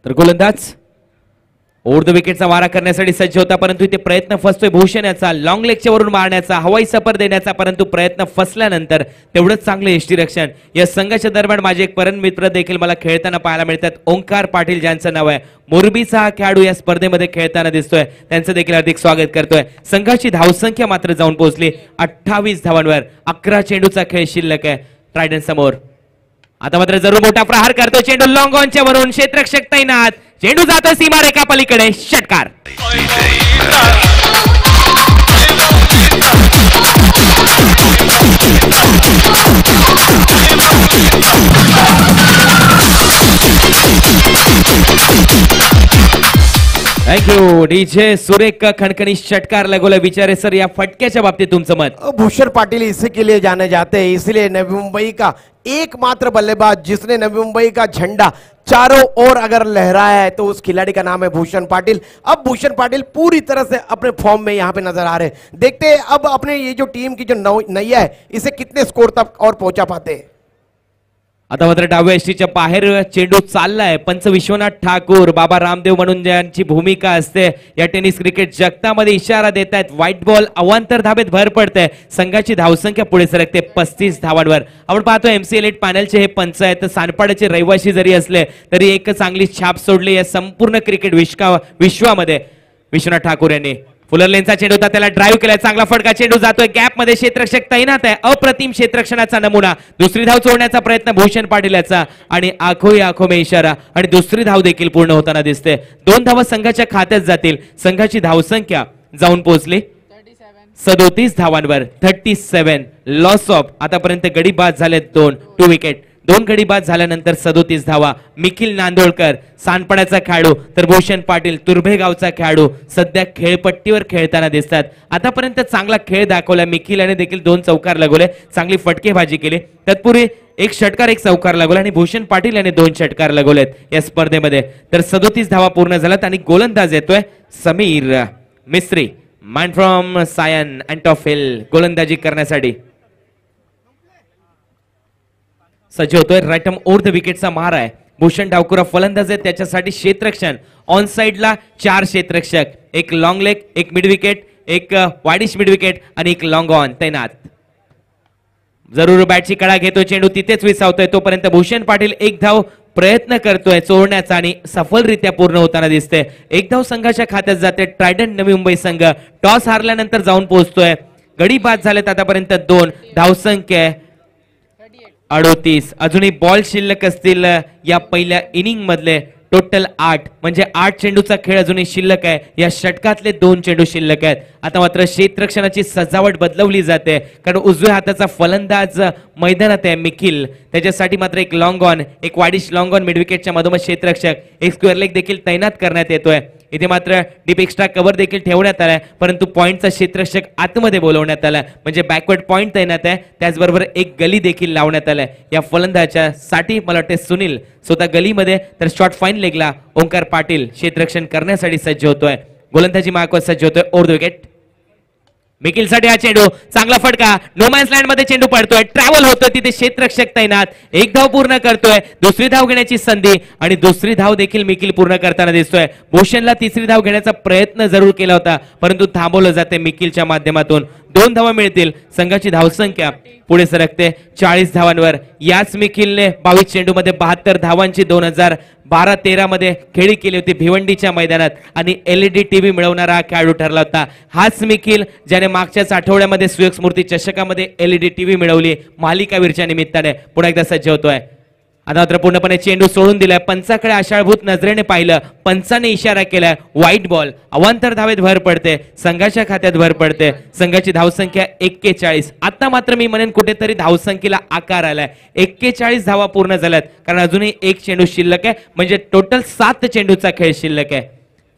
तर गोलंदाज ओव्हर द विकेटचा वारा करण्यासाठी सज्ज होता, परंतु इथे प्रयत्न फसतोय भूषण याचा, लॉंग लेगच्या वरून मारण्याचा, हवाई सफर देण्याचा, परंतु प्रयत्न फसल्यानंतर तेवढंच चांगले यष्टीरक्षण। या संघाच्या दरम्यान माझे एक परम मित्र देखील मला खेळताना पाहायला मिळतात, ओंकार पाटील ज्यांचं नाव आहे। मोरबीचा हा खेळाडू या स्पर्धेमध्ये खेळताना दिसतोय, त्यांचं देखील हार्दिक स्वागत करतोय। संघाची धावसंख्या मात्र जाऊन पोहोचली 28 धावांवर। 11 चेंडूचा खेळ शिल्लक आहे ट्रायडंट समोर। आता मात्र जरूर मोठा प्रहार करतो चेंडू, लॉंग ऑनच्या वरून क्षेत्ररक्षक तैनात, चेंडू जातोय सीमारेखा पलीकडे, षटकार। थँक्यू डीजे सुरेख खणखणी षटकार लगवला। विचारे सर या फटक्याच्या बाबतीत तुमचं मत? भूषण पाटिल इसी के लिए जाने जाते हैं, इसलिए नवी मुंबई का एकमात्र बल्लेबाज जिसने नवी मुंबई का झंडा चारों ओर अगर लहराया है तो उस खिलाड़ी का नाम है भूषण पाटिल। अब भूषण पाटिल पूरी तरह से अपने फॉर्म में यहाँ पे नजर आ रहे हैं। देखते हैं अब अपने ये जो टीम की जो नैया है इसे कितने स्कोर तक और पहुंचा पाते हैं। आता मात्र डाव्या यष्टीच्या बाहेर चेंडू चाललाय। पंच विश्वनाथ ठाकूर, बाबा रामदेव म्हणून ज्यांची भूमिका असते या टेनिस क्रिकेट जगतामध्ये इशारा देत आहेत। व्हाईट बॉल अवांतर धाबेत भर पडते, संघाची धावसंख्या पुढे सरकते 35 धावांवर। आपण पाहतो MC एलिट पॅनलचे हे पंच आहेत, सानपाड्याचे रहिवासी जरी असले तरी एक चांगली छाप सोडली या संपूर्ण क्रिकेट विश्वामध्ये विश्वनाथ ठाकूर यांनी। फुलर लेनचा चेंडू होता, त्याला ड्राईव्ह केलाय, चांगला फटका, चेंडू जातोय गॅप मध्ये, क्षेत्ररक्षक तैनात आहे। अप्रतिम क्षेत्ररक्षणाचा नमुना, दुसरी धाव चोरण्याचा प्रयत्न भूषण पाटील याचा आणि आखो में इशारा आणि दुसरी धाव देखील पूर्ण होताना दिसते। 2 धावा संघाच्या खात्यात जातील। संघाची धावसंख्या जाऊन पोहोचली 37 धावांवर। 37 लॉस ऑफ। आतापर्यंत गडी बाद झालेत 2 विकेट। 2 गडी बाद झाल्यानंतर 37 धावा। निखिल नांदोळकर सानपाड्याचा खेळाडू तर भूषण पाटील तुर्भेगावचा खेळाडू सध्या खेळपट्टीवर खेळताना दिसतात। आतापर्यंत चांगला खेळ दाखवला निखिल याने देखील 2 चौकार लगवले, चांगली फटकेबाजी केली। तत्पूर्वी 1 षटकार 1 चौकार लगवला आणि भूषण पाटील याने 2 षटकार लगवलेत या स्पर्धेमध्ये। तर 37 धावा पूर्ण झाल्यात आणि गोलंदाज येतोय समीर मिस्त्री, मॅन फ्रॉम सायन अँटॉफिल, गोलंदाजी करण्यासाठी सज्ज होतोय। राईट आर्म ओव्हर द विकेटचा मार आहे। भूषण डावकुरा फलंदाज आहे, त्याच्यासाठी क्षेत्ररक्षण ऑन साइडला 4 क्षेत्ररक्षक, 1 long leg, 1 mid wicket, 1 widish mid wicket आणि 1 लॉंग ऑन तैनात। जरूर बॅटची कडा घेतोय, चेंडू तिथेच विसावतोय, तोपर्यंत भूषण पाटील 1 धाव प्रयत्न करतोय चोरण्याचा आणि सफलरित्या पूर्ण होताना दिसते। 1 धाव संघाच्या खात्यात जाते। ट्रायडंट नवी मुंबई संघ टॉस हारल्यानंतर जाऊन पोहोचतोय। गडी बाद झालेत आतापर्यंत 2, धावसंख्या 38। अजूनही बॉल शिल्लक असतील या पहिल्या इनिंग मधले टोटल 8 म्हणजे 8 चेंडूचा खेळ अजूनही शिल्लक आहे. या षटकातले 2 चेंडू शिल्लक आहेत. आता मात्र क्षेत्ररक्षणाची सजावट बदलवली जाते कारण उजव्या हाताचा फलंदाज मैदानात आहे मिखिल. त्याच्यासाठी मात्र एक लॉंग ऑन, एक वाडिश लॉंग ऑन मिडविकेटच्या मधोमध क्षेत्ररक्षक, एक स्क्वेअर लेग देखील तैनात करण्यात येतोय. इथे मात्र डीप एक्स्ट्रा कव्हर देखील ठेवण्यात आलाय परंतु पॉइंटचा क्षेत्ररक्षक आतमध्ये बोलवण्यात आलाय म्हणजे बॅकवर्ड पॉइंट तैनात आहे. त्याचबरोबर एक गली देखील लावण्यात आलाय या फलंदाजाच्या साठी. मला वाटते सुनील स्वतः गलीमध्ये तर शॉर्ट फाईन लेगला ओंकार पाटील क्षेत्ररक्षण करण्यासाठी सज्ज होतोय. गोलंदाजी मार्कवर सज्ज होतोय. ओव्हर द विकेट मिखिल साठी हा चेंडू, चांगला फटका, नोमॅन्स लँड मध्ये चेंडू पडतोय, ट्रॅव्हल होतोय, तिथे क्षेत्ररक्षक तैनात, एक धाव पूर्ण करतोय, दुसरी धाव घेण्याची संधी आणि दुसरी धाव देखील मिखिल पूर्ण करताना दिसतोय. भूषणला तिसरी धाव घेण्याचा प्रयत्न जरूर केला होता परंतु थांबवलं जाते मिखिलच्या माध्यमातून. 2 धावा मिळतील. संघाची धावसंख्या पुढे सरकते 40 धावांवर. याच मिखिलने 22 चेंडूमध्ये 72 धावांची 2012-13 मध्ये खेळी केली होती भिवंडीच्या मैदानात आणि LED टीव्ही मिळवणारा हा खेळाडू ठरला होता. हाच मिखिल ज्याने मागच्याच आठवड्यामध्ये सुयोग स्मृती चषकामध्ये LED टीव्ही मिळवली मालिकावीरच्या निमित्ताने. पुन्हा एकदा सज्ज होतोय. आता मात्र पूर्णपणे चेंडू सोडून दिलाय. पंचाकडे आशाळभूत नजरेने पाहिलं, पंचाने इशारा केलाय व्हाईट बॉल. अवांतर धावेत भर पडते, संघाच्या खात्यात भर पडते. संघाची धावसंख्या 41. आता मात्र मी म्हणेन कुठेतरी धावसंख्येला आकार आलाय. 41 धावा पूर्ण झाल्यात कारण अजूनही एक चेंडू शिल्लक आहे म्हणजे टोटल 7 चेंडूचा खेळ शिल्लक आहे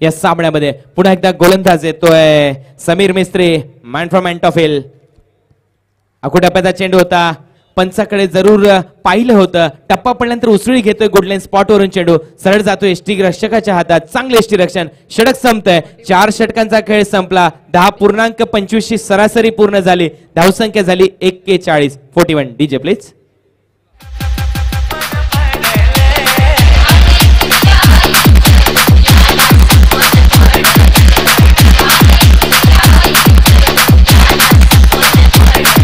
या सामन्यामध्ये. पुन्हा एकदा गोलंदाज येतोय समीर मिस्त्री, मॅन फ्रॉम एंटॉफिल. अकुटप्प्याचा चेंडू होता, पंचाकडे जरूर पाहिलं होतं, टप्पा पडल्यानंतर उसळी घेतोय गुडलाईन स्पॉट वरून चेंडू सरळ जातोय यष्टी रक्षकाच्या हातात. चांगले यष्टी रक्षण, षटक संपतंय. 4 षटकांचा खेळ संपला. 10.25 सरासरी पूर्ण झाली. धावसंख्या झाली 41. 41. DJ please.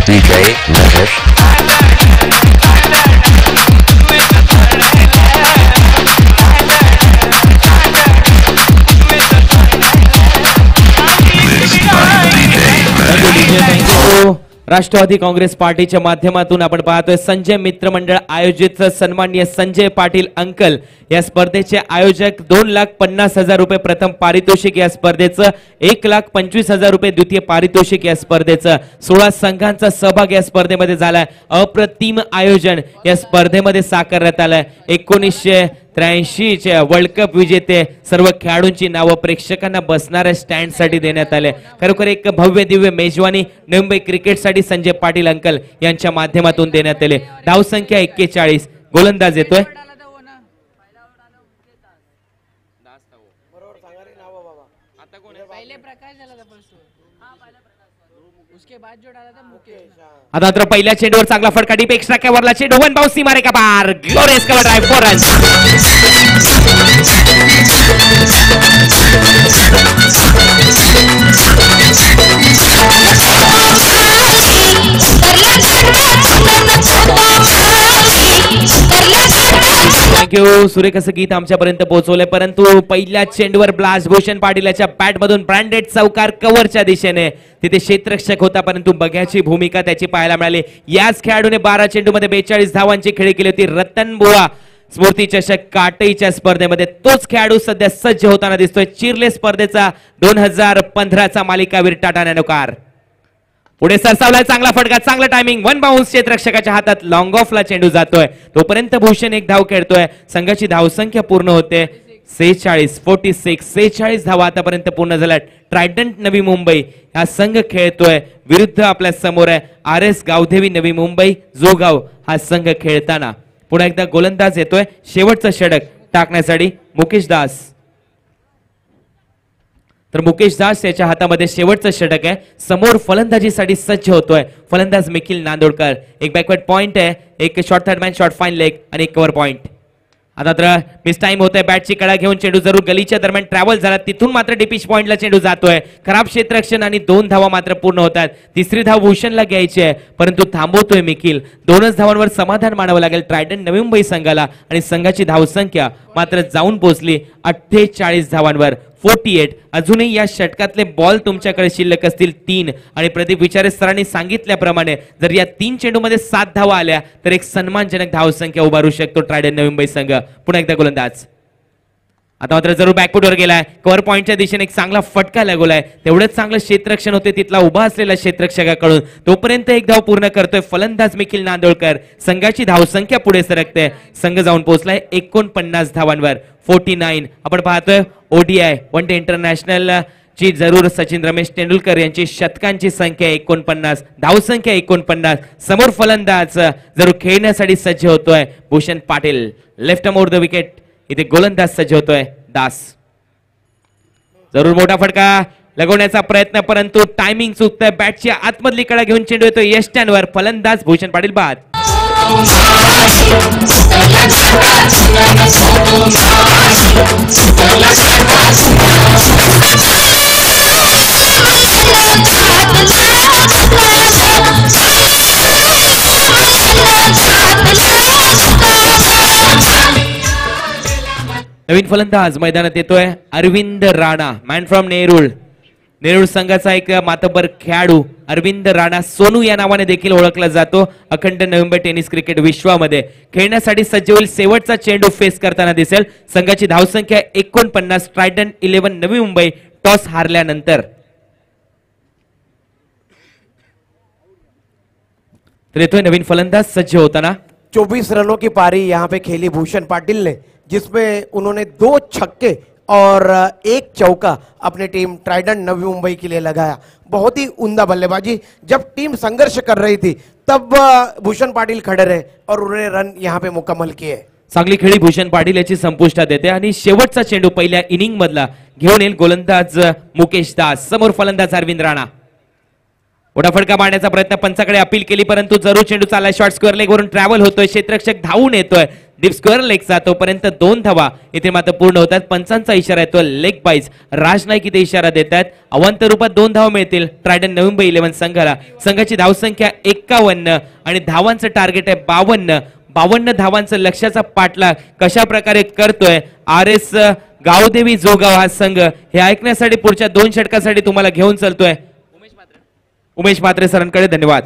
DJ Mehsh. राष्ट्रवादी काँग्रेस पार्टीच्या माध्यमातून आपण पाहतोय संजय मित्र मंडळ आयोजित सन्माननीय संजय पाटील अंकल या स्पर्धेचे आयोजक. 2,50,000 रुपये प्रथम पारितोषिक या स्पर्धेचं, 1,25,000 रुपये द्वितीय पारितोषिक या स्पर्धेचं. 16 संघांचा सहभाग या स्पर्धेमध्ये झालाय. अप्रतिम आयोजन या स्पर्धेमध्ये साकारण्यात आलंय. 1983 वर्ल्ड कप विजेते सर्व खेळाडूंची नावं प्रेक्षकांना बसणाऱ्या स्टँड साठी देण्यात आले. खरोखर एक भव्य दिव्य मेजवानी नवी मुंबई क्रिकेटसाठी संजय पाटील अंकल यांच्या माध्यमातून देण्यात आले. धावसंख्या 41. गोलंदाज येतोय आता तर पहिल्या चेंडूवर चांगला फटका, डीप एक्स्ट्रा कव्हरला चेंडू, 1 बाउन्स सीमारे का पार, glorious cover drive 4 runs. Thank you. सुरेख असं गीत आमच्यापर्यंत पोहोचवलंय परंतु पहिल्या चेंडूवर ब्लास्ट भूषण पाटील याच्या बॅट मधून ब्रँडेड चौकार कव्हरच्या दिशेने. तिथे क्षेत्ररक्षक होता परंतु बघ्याची भूमिका त्याची पाहायला मिळाली. याच खेळाडूने 12 चेंडूमध्ये 42 धावांची खेळी केली होती रतन बुवा स्मृती चषक काटईच्या स्पर्धेमध्ये. तोच खेळाडू सध्या सज्ज होताना दिसतोय चिरले स्पर्धेचा 2015चा मालिकावीर टाटा नॅनो कार. पुढे सरसावलाय, चांगला फटका, चांगला टायमिंग, 1 बाउन्स क्षेत्ररक्षकाच्या हातात, लॉंग ऑफला चेंडू जातोय. तोपर्यंत भूषण एक धाव खेळतोय. संघाची धावसंख्या पूर्ण होते 46 धावा आतापर्यंत पूर्ण झाल्या. ट्रायडंट नवी मुंबई हा संघ खेळतोय विरुद्ध आपल्या समोर आहे RS गावदेवी नवी मुंबई जोगाव हा संघ खेळताना. पुन्हा एकदा गोलंदाज येतोय शेवटचं षटक टाकण्यासाठी मुकेश दास. तर मुकेश दास याच्या हातामध्ये शेवटचं षटक आहे. समोर फलंदाजीसाठी सज्ज होतोय फलंदाज मिखिल नांदोडकर. एक बॅकवर्ड पॉइंट आहे, एक short third man short fine leg आणि एक कव्हर पॉइंट. आता तर मिस टाइम होतोय. बॅटची कडा घेऊन चेंडू जरूर गलीच्या दरम्यान ट्रॅव्हल झाला, तिथून मात्र डीपिच पॉइंटला चेंडू जातोय. खराब क्षेत्ररक्षण आणि 2 धावा मात्र पूर्ण होतात. तिसरी धाव भूषणला घ्यायची आहे परंतु थांबवतोय मिखिल. 2च धावांवर समाधान मानावं लागेल ट्रायडंट नवी मुंबई संघाला आणि संघाची धावसंख्या मात्र जाऊन पोहोचली 48 धावांवर. 48. अजूनही या षटकातले बॉल तुमच्याकडे शिल्लक असतील 3 आणि प्रदीप विचारे सरांनी सांगितल्याप्रमाणे जर या 3 चेंडूमध्ये 7 धावा आल्या तर एक सन्मानजनक धावसंख्या उभारू शकतो ट्रायडंट नवी मुंबई संघ. पुन्हा एकदा गोलंदाज आता मात्र जरूर बॅकफुटवर गेलाय. कव्हर पॉइंटच्या दिशेने एक चांगला फटका लागवलाय. तेवढंच चांगलं क्षेत्ररक्षण होते तिथला उभा असलेल्या क्षेत्ररक्षकाकडून. तोपर्यंत एक धाव पूर्ण करतोय फलंदाज मिखिल नांदोळकर. संघाची धावसंख्या पुढे सरकते. संघ जाऊन पोहोचलाय 49 धावांवर. 49. आपण पाहतोय ODI वन डे इंटरनॅशनल ची जरूर सचिन रमेश तेंडुलकर यांची शतकांची संख्या 49, धावसंख्या 49. समोर फलंदाज जरूर खेळण्यासाठी सज्ज होतोय Bhushan Patil. Left more the wicket. इथे गोलंदाज सज्ज होतोय दास. जरूर मोठा फटका लगवण्याचा प्रयत्न परंतु टायमिंग चुकतोय. बॅटची आतमधली कडा घेऊन चेंडू येतोय यष्ट्यांवर. फलंदाज भूषण पाटील बाद. नवीन फलंदाज मैदानात येतोय अरविंद राणा. Man from Nerul. नेरूळ संघाचा एक मातब्बर खेळाडू अरविंद राणा सोनू या नावाने देखील ओळखला जातो. अखंड नवी मुंबई टेनिस क्रिकेट विश्वामध्ये खेळण्यासाठी सज्ज होईल. शेवटचा चेंडू फेस करताना दिसेल. संघाची धावसंख्या 49. Trident 11 Navi Mumbai toss हारल्यानंतर. तर येतोय नवीन फलंदाज सज्ज होताना. 24 रनों की पारी यहाँ पे खेली भूषण पाटिल ने, जिसमें उन्होंने 2 छक्के और 1 चौका अपनी टीम ट्राइडेंट नवी मुंबई के लिए लगाया. बहुत ही उम्दा बल्लेबाजी. जब टीम संघर्ष कर रही थी तब भूषण पाटिल खड़े रहे और उन्होंने रन यहाँ पे मुकम्मल किए. चांगली खेळी भूषण पाटील याची संपुष्टात येते आणि शेवटचा चेंडू पहिल्या इनिंग मधला घेऊन येईल गोलंदाज मुकेश दास. समोर फलंदाज अरविंद राणा. मोठा फटका मारण्याचा प्रयत्न पंचाकडे अपील केली परंतु जरूर चेंडू चाललाय. शॉर्ट स्क्वेअर लेग वरून ट्रॅव्हल होतोय. क्षेत्ररक्षक धावून येतोय. डीप स्क्वेअर लेगचा तोपर्यंत 2 धावा इथे मात्र पूर्ण होतात. पंचांचा इशारा येतो लेग बाईज. राज नाईक इथे इशारा देतात. अवांतर रूपात 2 धावा मिळतील ट्रायडंट नवी मुंबई 11 संघाला. संघाची धावसंख्या 51 आणि धावांचं टार्गेट आहे 52. 52 धावांचं लक्ष्याचा पाठलाग कशा प्रकारे करतोय RS गावदेवी जोगाव हा संघ हे ऐकण्यासाठी पुढच्या 2 षटकासाठी तुम्हाला घेऊन चालतोय उमेश म्हात्रे सरांकडे. धन्यवाद.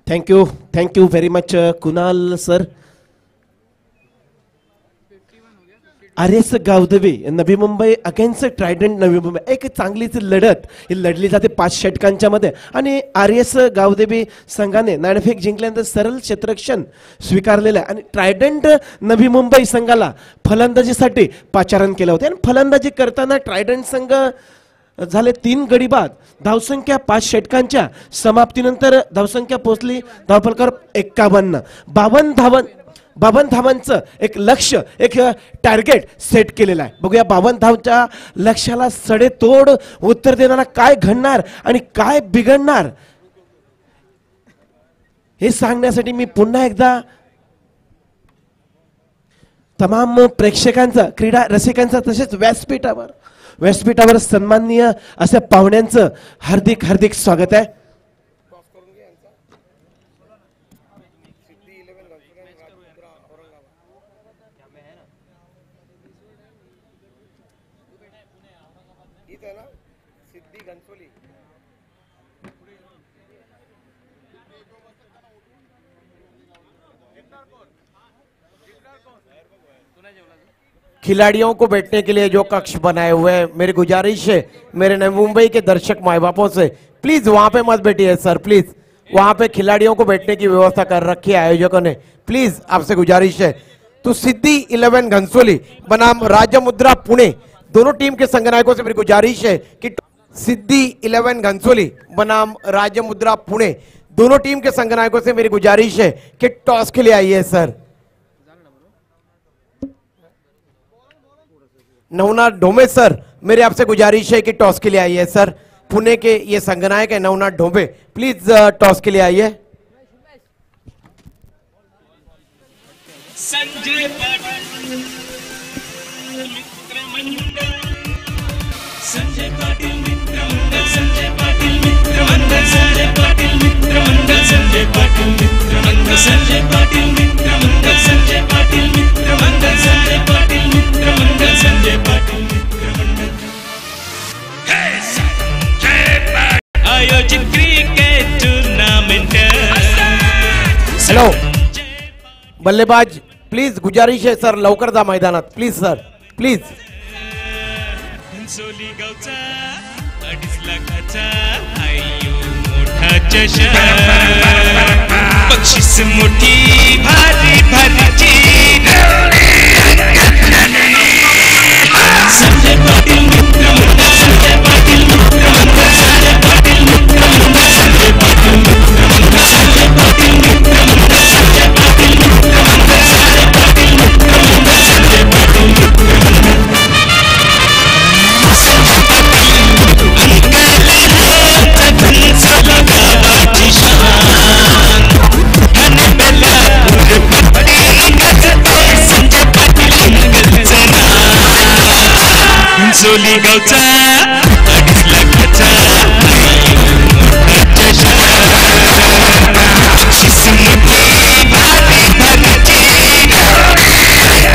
Thank you very much Kunal sir. RS Gavdevi Navi Mumbai against Trident Navi Mumbai एक चांगलीच लढत ही लढली जाते 5 षटकांच्या मध्ये आणि RS गावदेवी संघाने नाणेफेक जिंकल्यानंतर सरळ क्षेत्ररक्षण स्वीकारलेलं आहे आणि ट्रायडंट नवी मुंबई संघाला फलंदाजीसाठी पाचारण केलं होतं आणि फलंदाजी करताना ट्रायडंट संघ झाले 3 गडी बाद. धावसंख्या 5 षटकांच्या समाप्तीनंतर धावसंख्या पोहोचली धावफलकावर 51. 52 धावांचं एक लक्ष्य एक टार्गेट सेट केलेलं आहे. बघूया 52 धावच्या लक्ष्याला सडेतोड उत्तर देणारा काय घडणार आणि काय बिघडणार हे सांगण्यासाठी मी पुन्हा एकदा तमाम प्रेक्षकांचं क्रीडा रसिकांचं तसेच व्यासपीठावर सन्माननीय अशा पाहुण्यांचं हार्दिक स्वागत आहे. खिलाड़ियों को बैठने के लिए जो कक्ष बनाए हुए हैं, मेरी गुजारिश है मेरे नवी मुंबई के दर्शक माई बापों से, प्लीज वहां पे मत बैठिए सर. प्लीज वहां पे खिलाड़ियों को बैठने की व्यवस्था कर रखी है आयोजकों ने. प्लीज आपसे गुजारिश है. तो सिद्धि 11 घनसोली बनाम राजमुद्रा पुणे दोनों टीम के संघनायकों से मेरी गुजारिश है कि सिद्धि 11 घनसोली बनाम राजमुद्रा पुणे दोनों टीम के संघनायकों से मेरी गुजारिश है कि टॉस के लिए आइए सर. नवनाथ ढोंबे सर, मेरी आपसे गुजारिश है कि टॉस के लिए आइए सर. पुणे के ये संघनायक है नवनाथ ढोंबे, प्लीज टॉस के लिए आइए. संजय पाटील मित्र मंडळ, संजय पाटील मित्र मंडळ, संजय पाटील मित्र मंडळ, संजय पाटील मित्र मंडळ, संजय पाटील मित्र मंडळ, संजय पाटील मित्र मंडळ, संजय पाटील मित्र मंडळ, संजय पाटील मित्र मंडळ, संजय पाटील मित्र मंडळ. हे संजय पाटील आयोजित क्रिकेट टूर्नामेंट हॅलो बल्लेबाज प्लीज गुजारिश आहे सर लवकर जा मैदानात प्लीज सर प्लीज. सोली गावचा 2.5 लाखाचा आयो मोठा चषक बक्षीस मोठी भारी भारीची संजय पाटील मित्र मंडळ संजय पाटील मित्र मंडळ संजय पाटील मित्र मंडळ संजय पाटील मित्र मंडळ संजय पाटील मित्र मंडळ संजय पाटील मित्र मंडळ संजय पाटील मित्र मंडळ संजय पाटील मित्र सोली गावचा 2.5 लाखाचा बक्षीस मोठी भारी भारीची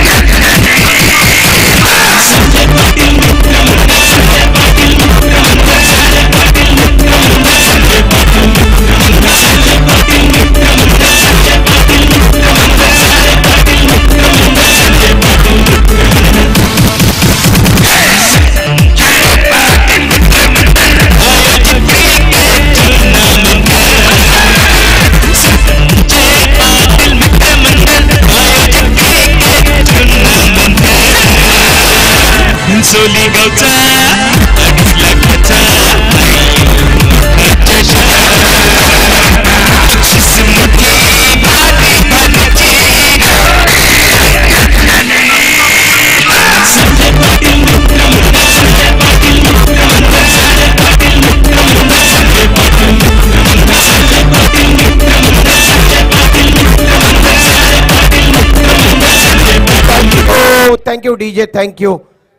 संजय पाटील मित्र मंडळ संजय पाटील मित्र मंडळ संजय पाटील मित्र मंडळ संजय पाटील मित्र मंडळ संजय पाटील मित्र मंडळ संजय पाटील मित्र मंडळ संजय पाटील मित्र मंडळ संजय पाटील मित्र सोली गावचा 2.5 लाखाचा बक्षीस मोठी भारी भारीची संजय पाटील मित्र मंडळ संजय पाटील मित्र मंडळ संजय पाटील मित्र मंडळ संजय पाटील मित्र मंडळ संजय पाटील मित्र मंडळ संजय पाटील मित्र मंडळ संजय पाटील मित्र मंडळ Sanjay Patil. Thank you DJ thank you.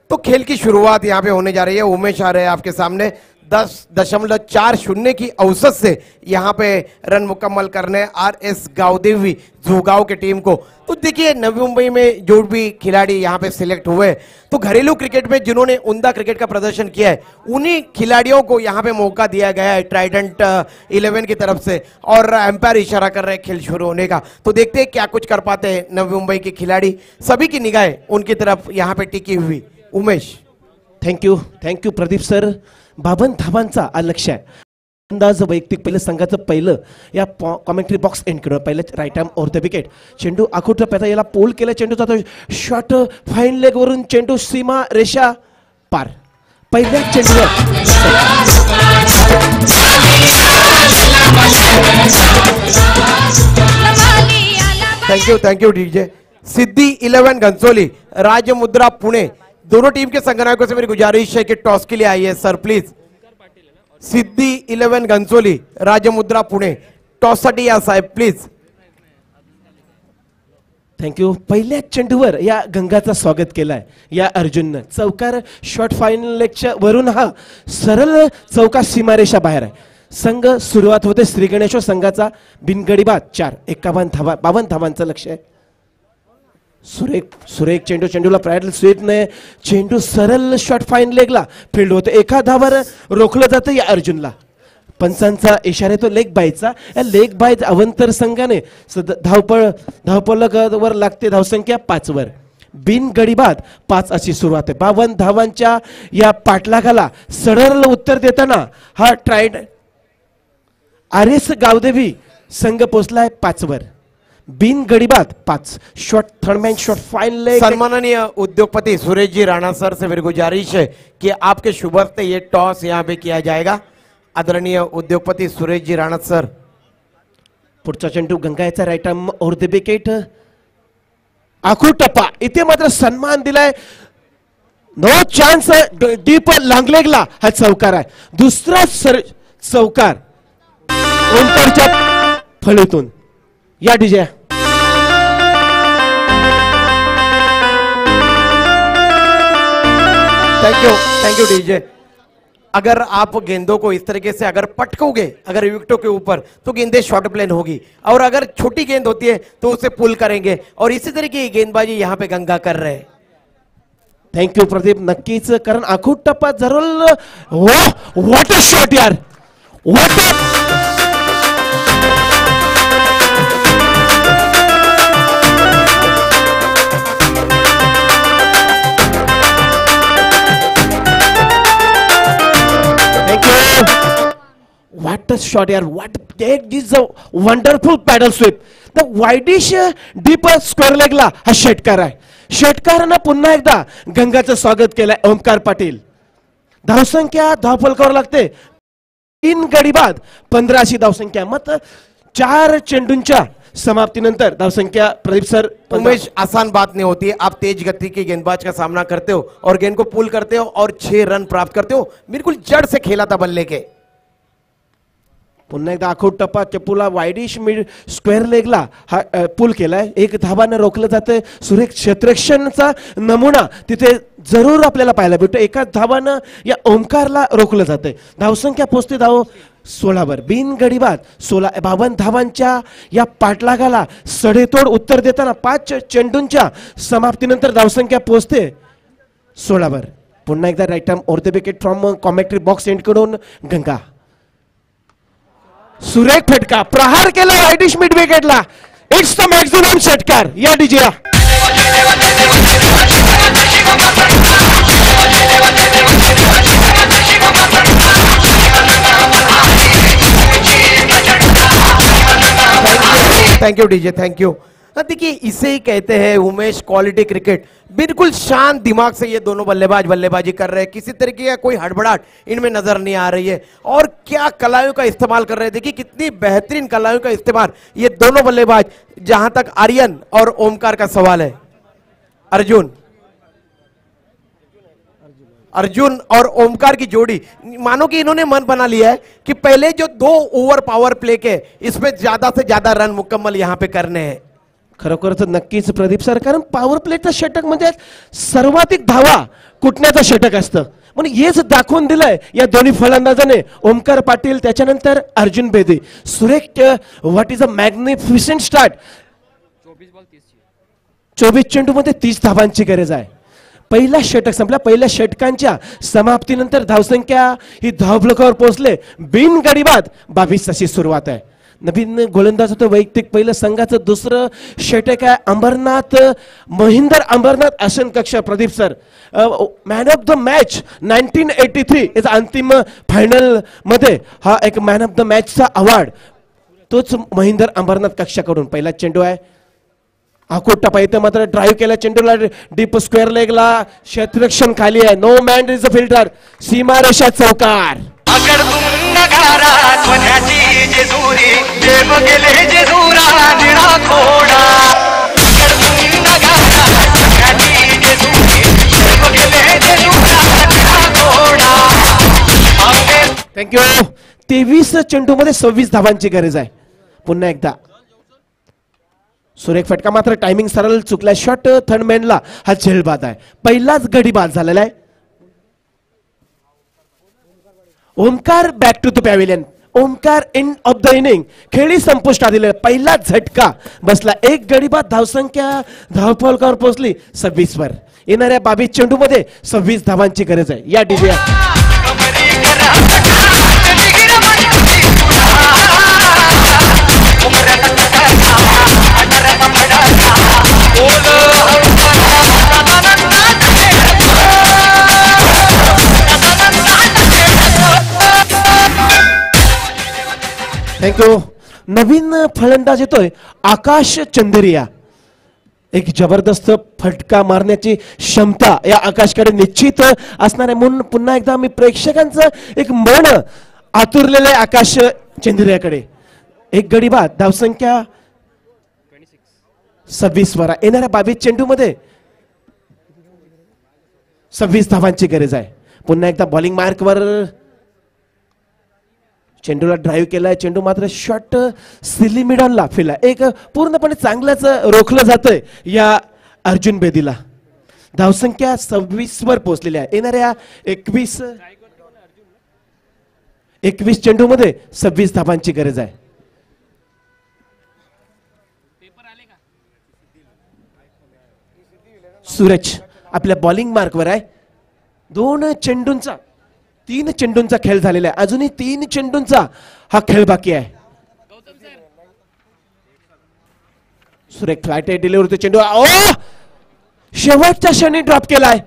तो खेल की शुरुआत यहाँ पे होने जा रही है. उमेश आ रहे हैं आपके सामने 10.40 की औसत से यहाँ पे रन मुकम्मल करने RS गावदेवी जुगांव की टीम को. तो देखिए नवी मुंबई में जो भी खिलाड़ी यहाँ पे सिलेक्ट हुए तो घरेलू क्रिकेट में जिन्होंने उम्दा क्रिकेट का प्रदर्शन किया है उन्हीं खिलाड़ियों को यहाँ पे मौका दिया गया है ट्राइडेंट 11 की तरफ से और एम्पायर इशारा कर रहे हैं खेल शुरू होने का. तो देखते हैं क्या कुछ कर पाते हैं नवी मुंबई के खिलाड़ी. सभी की निगाहें उनकी तरफ यहाँ पे टिकी हुई. Umesh thank you Pradeep sir. 52 धावांचा लक्ष्य आहे. अंदाज वैयक्तिक पहिलं संघाचं पहिलं या कॉमेंट्री बॉक्स एंड केलं पहिलं right arm over the wicket. चेंडू आखूट पैदा याला पोल केला. चेंडूचा तो शॉट फाईन लेग वरून चेंडू सीमा रेषा पार. पहिल्या चेंडूवर थैंक यू डीजे. सिद्धि 11 घनसोली राजमुद्रा पुणे दोनों टीम के संघनायकों से मेरी गुजारिश है कि टॉस के लिए आइए sir please. Siddhi 11 Ghansoli Rajmudra Pune toss साठी या साहेब प्लीज. थँक्यू. पहिल्या चेंडूवर या गंगाचं स्वागत केलंय या अर्जुननं. चौकार शॉट फायनल लेगच्या वरून हा सरळ चौका सीमारेषा बाहेर आहे. संघ सुरुवात होते श्री गणेश्वर संघाचा बिनगडी बाद 52 धावांचं लक्ष आहे. सुरेख चेंडूला प्रायडल स्वीपने चेंडू सरळ शॉट फाईन लेगला फील्ड होते. एका धावावर रोखलं जातं या अर्जुनला. पंचांचा इशारा तो लेग बायचा. या लेग बाय अवंतर संघाने धावपळवर लागते धावसंख्या 5 वर. बिनगडीबाद 5 अशी सुरुवात आहे. 52 धावांच्या या पाठलागाला सरळ उत्तर देताना हा ट्राइड RS गावदेवी संघ पोचलाय 5 वर. बिनगडीबाद 5 shot third man shot fine leg. सम्माननीय उद्योगपति सुरेश जी राणा सर से मेरी गुजारिश है कि आपके शुभ हस्ते ये टॉस यहाँ पे किया जाएगा. आदरणीय उद्योगपति सुरेश जी राणा सर. पुढचा चेंडू गंगायचा right arm over the wicket. आखू टप्पा इथे मात्र सन्मान दिलाय. नो चान्स डीप लॉंग लेगला हा चौकार आहे. दुसरा चौकार ओंकारच्या फळीतून या डीजे. Thank you DJ. अगर आप गेंदों को इस तरीके से अगर पटकोगे अगर विकेटों के ऊपर तो गेंदें शॉर्ट प्लेन होगी और अगर छोटी गेंद होती है तो उसे पुल करेंगे और इसी तरीके की गेंदबाजी यहाँ पे गंगा कर रहे हैं. थँक्यू प्रदीप. नक्कीच कारण आखूट टप्पा जरूर. व्हॉट अ शॉट यार. What a shot, yaar. What that is a wonderful paddle sweep. The widish deep square leg ला हा षटकार आहे. षटकारानं पुन्हा एकदा गंगाचं स्वागत केलंय ओमकार पाटील. धावसंख्या धावफलकावर लागते 3 गडी बाद 15 अशी धावसंख्या. मत 4 चेंडूंच्या समाप्तीनंतर धावसंख्या प्रदीप सर. उमेश, आसान बात नहीं होती है. आप तेज गति के गेंदबाज का सामना करते हो और गेंद को पुल करते हो और 6 रन प्राप्त करते हो. बिल्कुल जड़ से खेला था बल्ले के. पुन्हा एकदा आखूट टप्पा चप्पूला वाईडिश मिड स्क्वेअर लेगला हा पुल केलाय. एक धावानं रोखलं जातं. सुरेख क्षेत्ररक्षणचा नमुना तिथे जरूर आपल्याला पाहायला भेटतो. एका धावानं या ओमकारला रोखलं जातंय. धावसंख्या पोहोचते धाव 16 वर. बिनगडी बाद 52 धावांच्या या पाठलागाला सडेतोड उत्तर देताना 5 चेंडूंच्या समाप्तीनंतर धावसंख्या पोहोचते 16 वर. पुन्हा एकदा right arm over the wicket from commentary box end कडून गंगा. सुरेख फटका प्रहार केला वाईडिश मिड विकेटला. इट्स द मॅक्झिमम षटकार या डीजेला. Thank you DJ, thank you. देखिए इसे ही कहते हैं उमेश क्वालिटी क्रिकेट. बिल्कुल शांत दिमाग से ये दोनों बल्लेबाज बल्लेबाजी कर रहे हैं. किसी तरीके का कोई हड़बड़ाहट इनमें नजर नहीं आ रही है. और क्या कलाओं का इस्तेमाल कर रहे हैं. देखिए कितनी बेहतरीन कलाओं का इस्तेमाल ये दोनों बल्लेबाज. जहां तक आर्यन और ओमकार का सवाल है, अर्जुन और ओमकार की जोड़ी, मानो कि इन्होंने मन बना लिया है कि पहले जो 2 ओव्हर पॉवर प्ले के इसमें ज्यादा से ज्यादा रन मुकम्मल यहां पे करने हैं. खरोखरच नक्कीच प्रदीप सर, कारण पॉवर प्लेचं षटक म्हणजे सर्वाधिक धावा कुटण्याचं षटक असतं. म्हणून हेच दाखवून दिलंय या दोन्ही फलंदाजाने. ओमकार पाटील त्याच्यानंतर अर्जुन बेदी. सुरेख व्हॉट इज अ मॅग्निफिशंट स्टार्ट. 24 चेंडूमध्ये 30 धावांची गरज आहे. पहिला षटक संपला. पहिल्या षटकांच्या समाप्तीनंतर धावसंख्या ही धावफलकावर पोहोचले. बिनगडी बाद 22 अशी सुरुवात आहे. नवीन गोलंदाज होतं वैयक्तिक पहिलं संघाचं दुसरं षटक आहे अंबरनाथ महिंदर अंबरनाथ आसन कक्ष. Pradeep sir man of the match 1983 याचा अंतिम फायनल मध्ये हा एक मॅन ऑफ द मॅचचा अवॉर्ड तोच महिंदर अंबरनाथ कक्षाकडून. पहिला चेंडू आहे आखोट टप्पा. इथे मात्र ड्राईव्ह केला चेंडूला डीप स्क्वेअर लेगला. क्षेत्ररक्षण खाली आहे. No man is a filter. सीमारेषा चौकार. अगर तुम नगारा सोन्याची जेजुरी देव गेले जेजुरा निळा घोडा. अगर तुम नगारा सोन्याची जेजुरी देव गेले जेजुरा निळा घोडा. थँक्यू. 23 चेंडू मध्ये 26 धावांची गरज आहे. पुन्हा एकदा सुरेख फटका. मात्र टायमिंग सरळ चुकला. शॉट थर्ड मॅनला हा झेलबाद आहे. पहिलाच गडी बाद झालेला आहे. Omkar back to the pavilion. Omkar end of the inning. खेळी संपुष्टात दिले. पहिला झटका बसला. 1 गडी बाद. धावसंख्या धावफलकावर पोहोचली 26 वर. येणाऱ्या 22 चेंडू मध्ये 26 धावांची गरज आहे या डीजे. थँक्यू. नवीन फलंदाज येतोय आकाश चंदेरिया. एक जबरदस्त फटका मारण्याची क्षमता या आकाशकडे निश्चित असणार आहे. म्हणून पुन्हा एकदा मी प्रेक्षकांचं एक मन आतुरलेलं आहे आकाश चंदेरियाकडे. 1 गडी बाद. धावसंख्या 26 वर. येणाऱ्या 22 चेंडू मध्ये 26 धावांची गरज आहे. पुन्हा एकदा बॉलिंग मार्कवर चेंडूला ड्राईव्ह केलाय. चेंडू मात्र शॉट सिली मिडॉनला फिरला. एक पूर्णपणे चांगलंच रोखलं जातंय या अर्जुन बेदीला. धावसंख्या 26 वर पोहोचलेली आहे. येणाऱ्या 21 चेंडू मध्ये 26 धावांची गरज आहे. सूरज आपल्या बॉलिंग मार्कवर आहे. 2 चेंडूंचा 3 चेंडूंचा खेळ झालेला आहे. अजूनही 3 चेंडूंचा हा खेळ बाकी आहे. सुरेख फ्लाइट डिलिव्हरी चेंडू शेवटच्या क्षणी ड्रॉप केलाय.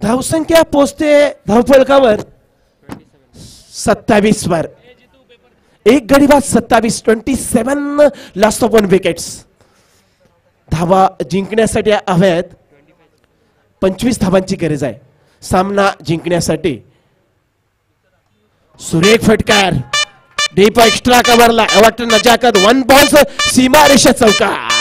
धावसंख्या पोचते धावफलकावर 27 वर. एक गडी बाद 27, 27 लॉस ऑफ 1 विकेट्स. धावा जिंकण्यासाठी हव्यात 25 धावांची गरज आहे सामना जिंकण्यासाठी. सुरेख फटकार डीप एक्स्ट्रा कव्हरला वाटतं नजाकत 1 बॉल्स सीमा रेषा चौकार.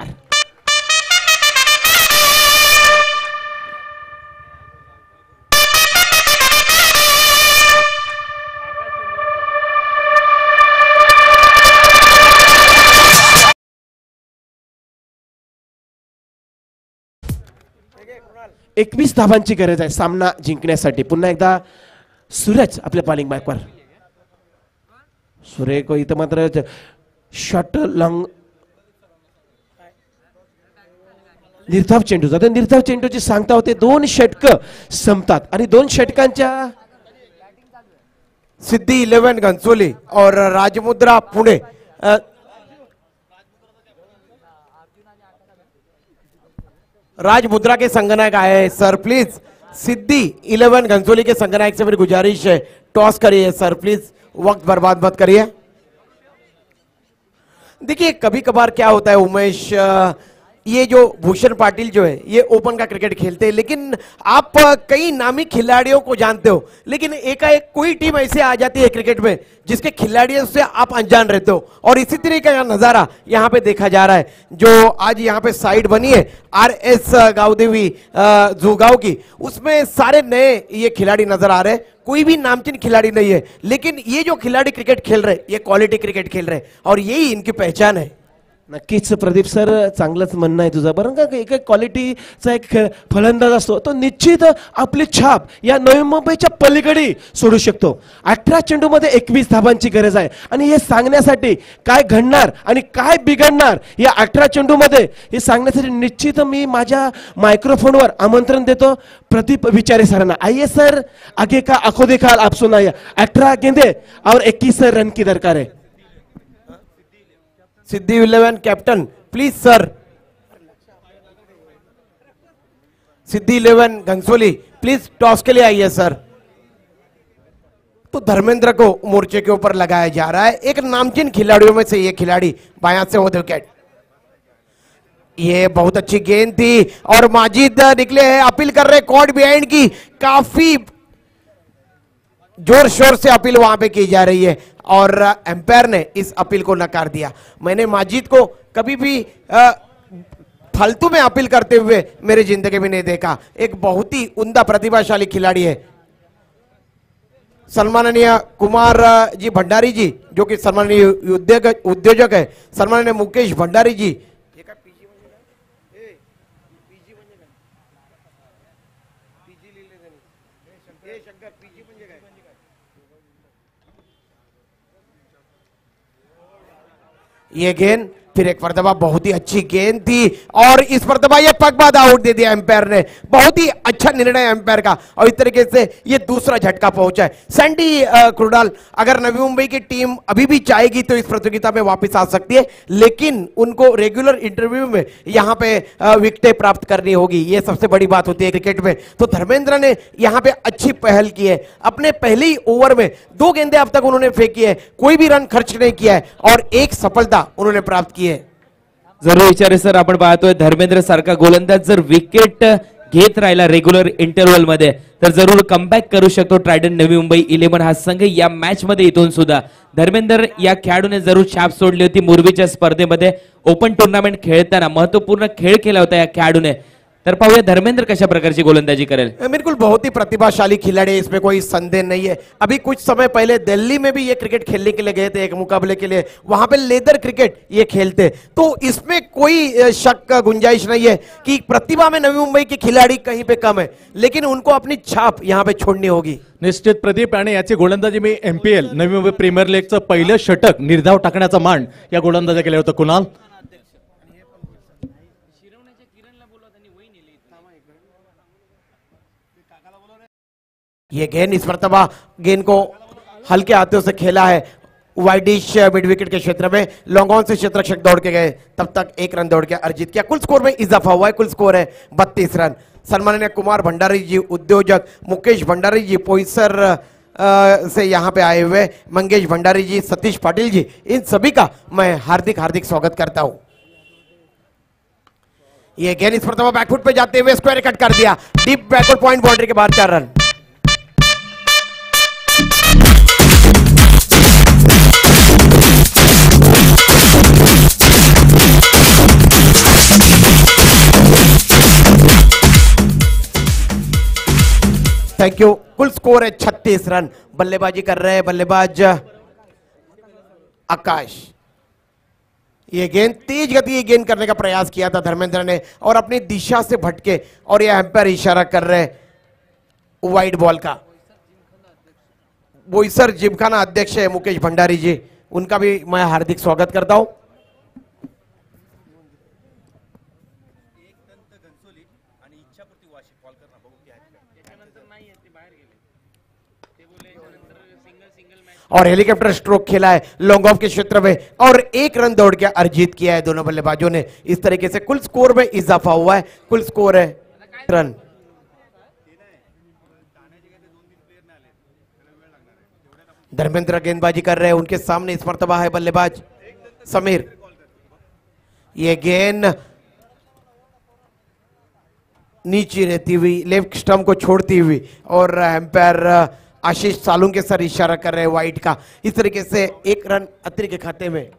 एकवीस धावांची गरज आहे सामना जिंकण्यासाठी. पुन्हा एकदा सूरज आपल्या बॉलिंग बॅकवर. सुरेख इथं मात्र शॉट लॉंग निर्धाव चेंडू जातो. निर्धाव चेंडूची सांगता होते 2 षटकं संपतात आणि 2 षटकांच्या सिद्धी 11 घनसोली और राजमुद्रा पुणे. राजमुद्रा के संगनायक आए हैं सर प्लीज. सिद्धि 11 घनसोली के संगनायक से मेरी गुजारिश है टॉस करिए सर प्लीज, वक्त बर्बाद मत करिए. देखिए कभी कभार क्या होता है उमेश, ये जो भूषण पाटिल जो है ये ओपन का क्रिकेट खेलते हैं, लेकिन आप कई नामी खिलाड़ियों को जानते हो, लेकिन एकाएक कोई टीम ऐसे आ जाती है क्रिकेट में जिसके खिलाड़ियों से आप अनजान रहते हो. और इसी तरीके का नजारा यहाँ पे देखा जा रहा है. जो आज यहाँ पे साइड बनी है RS गावदेवी जुगाव की, उसमें सारे नए ये खिलाड़ी नजर आ रहे हैं. कोई भी नामचीन खिलाड़ी नहीं है, लेकिन ये जो खिलाड़ी क्रिकेट खेल रहे ये क्वालिटी क्रिकेट खेल रहे और यही इनकी पहचान है. नक्कीच प्रदीप सर, चांगलंच म्हणणं आहे तुझं. बरं का एक क्वालिटीचा एक फलंदाज असतो तो निश्चित आपली छाप या नवी मुंबईच्या पलीकडे सोडू शकतो. 18 चेंडूमध्ये 21 धावांची गरज आहे आणि हे सांगण्यासाठी काय घडणार आणि काय बिघडणार या 18 चेंडूमध्ये हे सांगण्यासाठी निश्चित मी माझ्या मायक्रोफोनवर आमंत्रण देतो प्रदीप विचारे सरांना. आइए सर, आगे का आंखों देखा आप सुनाइए. 18 गेंदे और 21 रन की दरकार है. सिद्धि 11 captain please sir. Siddhi 11 Ghansoli please toss के लिए आइए सर. तो धर्मेंद्र को मोर्चे के ऊपर लगाया जा रहा है. एक नामचीन खिलाड़ियों में से ये खिलाड़ी बायां से होते विकेट. ये बहुत अच्छी गेंद थी और माजिद निकले हैं, अपील कर रहे कॉर्ड बिहाइंड की. काफी जोर शोर से अपील वहां पे की जा रही है और एम्पायर ने इस अपील को नकार दिया. मैंने माजिद को कभी भी फालतू में अपील करते हुए मेरी जिंदगी में नहीं देखा. एक बहुत ही उम्दा प्रतिभाशाली खिलाड़ी है. सम्माननीय कुमार जी भंडारी जी जो कि सम्माननीय उद्योजक है, सम्माननीय मुकेश भंडारी जी. ये गेंद फिर एक मरतबा बहुत ही अच्छी गेंद थी और इस मरतबा ये पगबाद आउट दे दिया एम्पायर ने. बहुत ही अच्छा निर्णय एम्पायर का और इस तरीके से ये दूसरा झटका पहुंचा है. सैंडी क्रुडाल, अगर नवी मुंबई की टीम अभी भी चाहेगी तो इस प्रतियोगिता में वापस आ सकती है, लेकिन उनको रेगुलर इंटरव्यू में यहाँ पे विकेटें प्राप्त करनी होगी. ये सबसे बड़ी बात होती है क्रिकेट में. तो धर्मेंद्र ने यहाँ पे अच्छी पहल की है. अपने पहले ही ओवर में 2 गेंदें अब तक उन्होंने फेंकी है, कोई भी रन खर्च नहीं किया है और एक सफलता उन्होंने प्राप्त की है. जरूर विचारे सर, आपण पाहतोय धर्मेंद्र सारखा गोलंदाज जर विकेट घेत राहिला रेग्युलर इंटरव्हल मध्ये तर जरूर कमबॅक करू शकतो ट्रायडंट नवी मुंबई 11 हा संघ. या मॅच मध्ये इथून सुद्धा धर्मेंद्र या खेळाडूने जरूर छाप सोडली होती. मुरबीच्या स्पर्धेमध्ये ओपन टुर्नामेंट खेळताना महत्वपूर्ण खेळ केला होता या खेळाडूने. तर पाहूया धर्मेंद्र कशा प्रकारची गोलंदाजी करेल. बिल्कुल बहुत ही प्रतिभाशाली खिलाड़ी है, इसमें कोई संदेह नहीं है. अभी कुछ समय पहले दिल्ली में भी ये क्रिकेट खेलने के लिए गए थे एक मुकाबले के लिए, वहां पे लेदर क्रिकेट ये खेलते. तो इसमें कोई शक गुंजाइश नहीं है कि प्रतिभा में नवी मुंबई के खिलाड़ी कहीं पे कम है, लेकिन उनको अपनी छाप यहाँ पे छोड़नी होगी. निश्चित प्रदीप, आणि याची गोलंदाजी मी MPL नवी मुंबई प्रीमियर लीगचं पहिलं षटक निर्धाव टाकण्याचा मान या गोलंदाजा केलं होतं. कुणाल ये गेंद इस मरतबा गेंद को हल्के हाथों से खेला है वाइडिश मिड विकेट के क्षेत्र में. लॉन्ग ऑन से क्षेत्ररक्षक दौड़ के गए, तब तक 1 रन दौड़ के अर्जित किया. कुल स्कोर में इजाफा हुआ है, कुल स्कोर है 32 रन. सन्माननीय कुमार भंडारी जी उद्योजक, मुकेश भंडारी जी पोईसर से यहाँ पे आए हुए, मंगेश भंडारी जी, सतीश पाटिल जी, इन सभी का मैं हार्दिक हार्दिक स्वागत करता हूं। ये गेंद इस पर बैकफुट पे जाते हुए स्क्वायर कट कर दिया, डीप बैकवर्ड पॉइंट, बाउंड्री के बाहर 4 रन। Thank you. कुल स्कोर है 36 रन। बल्लेबाजी कर रहे हैं बल्लेबाज आकाश। ये गेंद तेज गति गेंद करने का प्रयास किया था धर्मेंद्र ने और अपनी दिशा से भटके, और ये एम्पायर इशारा कर रहे हैं वाइड बॉल का। बोईसर जिमखाना अध्यक्ष है मुकेश भंडारी जी, उनका भी मैं हार्दिक स्वागत करता हूं। और हेलीकॉप्टर स्ट्रोक खेला है लॉन्ग ऑफ के क्षेत्र में और 1 रन दौड़ के अर्जित किया है दोनों बल्लेबाजों ने। इस तरीके से कुल स्कोर में इजाफा हुआ है। कुल स्कोर है रन। धर्मेंद्र गेंदबाजी कर रहे हैं, उनके सामने इस मर्तबा है बल्लेबाज समीर। ये गेंद नीचे रहती हुई लेफ्ट स्टंप को छोड़ती हुई, और एम्पायर आशीष सालू के सर इशारा कर रहे हैं वाइट का। इस तरीके से 1 रन अतिरिक्त के खाते में।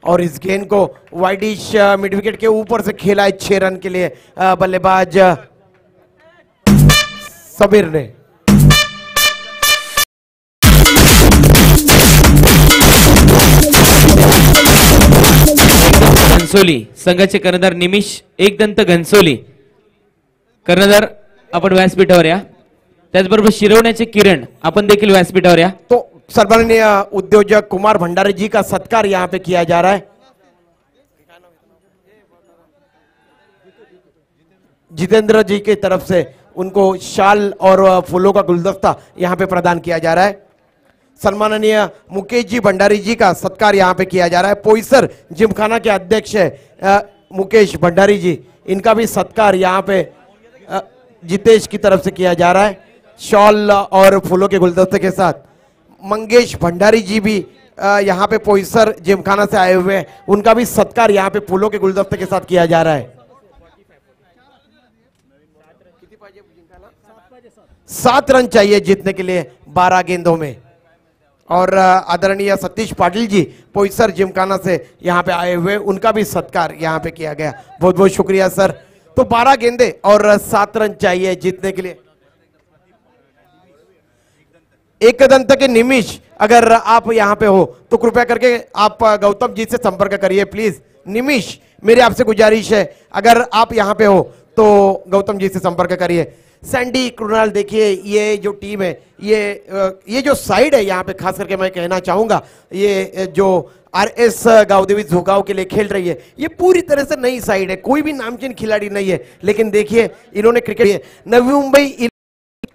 और इस गेंद को वाइडिश मिड विकेट के ऊपर से खेला है 6 रन के लिए बल्लेबाज सबीर ने। घनसोली संघाचे कर्णधार निमिष एकदंत घनसोली, कर्णधार आपण व्यासपीठावर या। त्याचबरोबर शिरवण्याचे किरण आपण देखील व्यासपीठावर या। तो सन्माननीय उद्योजक कुमार भंडारी जी का सत्कार यहाँ पे किया जा रहा है। जितेंद्र जी की तरफ से उनको शाल और फूलों का गुलदस्ता यहाँ पे प्रदान किया जा रहा है। सन्माननीय मुकेश जी भंडारी जी का सत्कार यहाँ पे किया जा रहा है। पोईसर जिमखाना के अध्यक्ष है मुकेश भंडारी जी, इनका भी सत्कार यहाँ पे जितेश की तरफ से किया जा रहा है शॉल और फूलों के गुलदस्ते के साथ। मंगेश भंडारी जी भी यहाँ पे पोईसर जिमखाना से आए हुए हैं, उनका भी सत्कार यहाँ पे फूलों के गुलदस्ते के साथ किया जा रहा है। 7 रन चाहिए जीतने के लिए 12 गेंदों में। और आदरणीय सतीश पाटिल जी पोईसर जिमखाना से यहाँ पे आए हुए, उनका भी सत्कार यहाँ पे किया गया। बहुत बहुत शुक्रिया सर। तो 12 गेंदे और 7 रन चाहिए जीतने के लिए। एकदंत के निमिष, अगर आप यहाँ पे हो तो कृपया करके आप गौतम जी से संपर्क करिए प्लीज। निमिष, मेरी आपसे गुजारिश है, अगर आप यहाँ पे हो तो गौतम जी से संपर्क करिए। सैंडी कृणाल, देखिए ये जो टीम है, ये जो साइड है यहाँ पे खास करके मैं कहना चाहूंगा, ये जो RS गावदेवी झुकाव के लिए खेल रही है, ये पूरी तरह से नई साइड है, कोई भी नामचीन खिलाड़ी नहीं है, लेकिन देखिए इन्होंने क्रिकेट नवी मुंबई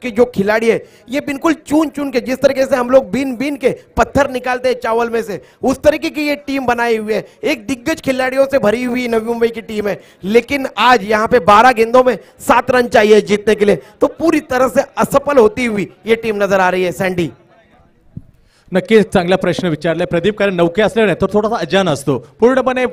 के जो खिलाड़ी है, ये बिल्कुल चुन चुन के, जिस तरीके से हम लोग बीन बीन के पत्थर निकालते हैं चावल में से, उस तरीके की ये टीम बनाई हुई है। एक दिग्गज खिलाड़ियों से भरी हुई नवी मुंबई की टीम है, लेकिन आज यहाँ पे 12 गेंदों में 7 रन चाहिए जीतने के लिए, तो पूरी तरह से असफल होती हुई ये टीम नजर आ रही है। सैंडी, नक्कीच चांगला प्रश्न विचारलाय प्रदीप, कारण नौके असल्याने तो थोडासा अजान असतो पूर्णपणे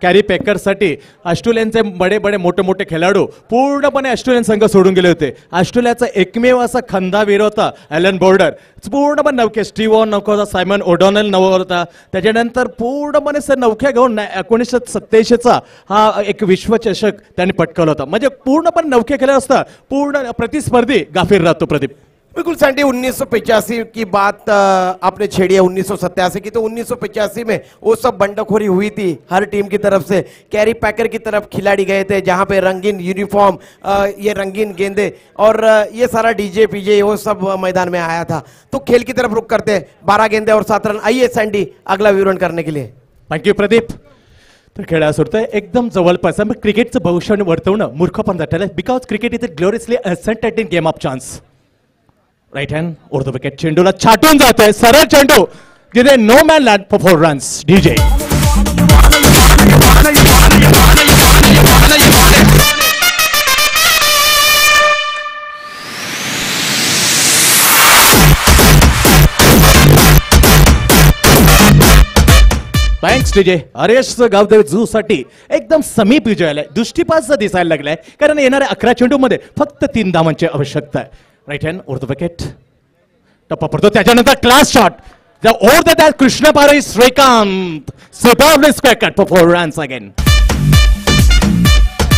कॅरी पॅकरसाठी ऑस्ट्रेलियनचे बडे बडे मोठे मोठे खेळाडू पूर्णपणे ऑस्ट्रेलियन संघ सोडून गेले होते। ऑस्ट्रेलियाचा एकमेव असा खंदावीर होता ॲलन बोर्डर, पूर्णपणे नौके स्टीव्हन नौका होता, सायमन ओडॉनल नौका होता, त्याच्यानंतर पूर्णपणे सर नौक्या घेऊन 1987चा हा एक विश्वचषक त्यांनी पटकावला होता। म्हणजे पूर्णपणे नौके खेळत असता पूर्ण प्रतिस्पर्धी गाफीर राहतो प्रदीप। बिल्कुल सैंडी, 1985 की बात आपने छेड़ी है, 1987 की। तो 1985 में वो सब बंडखोरी हुई थी हर टीम की तरफ से, कैरी पैकर की तरफ खिलाड़ी गए थे, जहां पे रंगीन यूनिफॉर्म, ये रंगीन गेंदे और ये सारा डीजे पीजे वो सब मैदान में आया था। तो खेल की तरफ रुख करते हैं, 12 गेंदे और 7 रन। आइए सैंडी अगला विवरण करने के लिए। थँक्यू प्रदीप। तर खेळा सुरतंय एकदम जवळपास, क्रिकेटचं भविष्य वर्तवणं मूर्खपण झालं, because cricket is a gloriously असेंटेड in game of chance. Right hand over the wicket चेंडूला छाटून जातोय सरळ चेंडू जिथे no man land for 4 runs DJ thanks DJ Haresh Gavdevi झू साठी एकदम समीप विजय आलाय दृष्टीपास दिसायला लागलाय कारण येणाऱ्या 11 चेंडूमध्ये फक्त 3 धावांची आवश्यकता आहे राईट हँड उर्दू विकेट टप्पा पडतो त्याच्यानंतर class shot over the that Krishna Pare Shrikant superly square cut for 4 runs again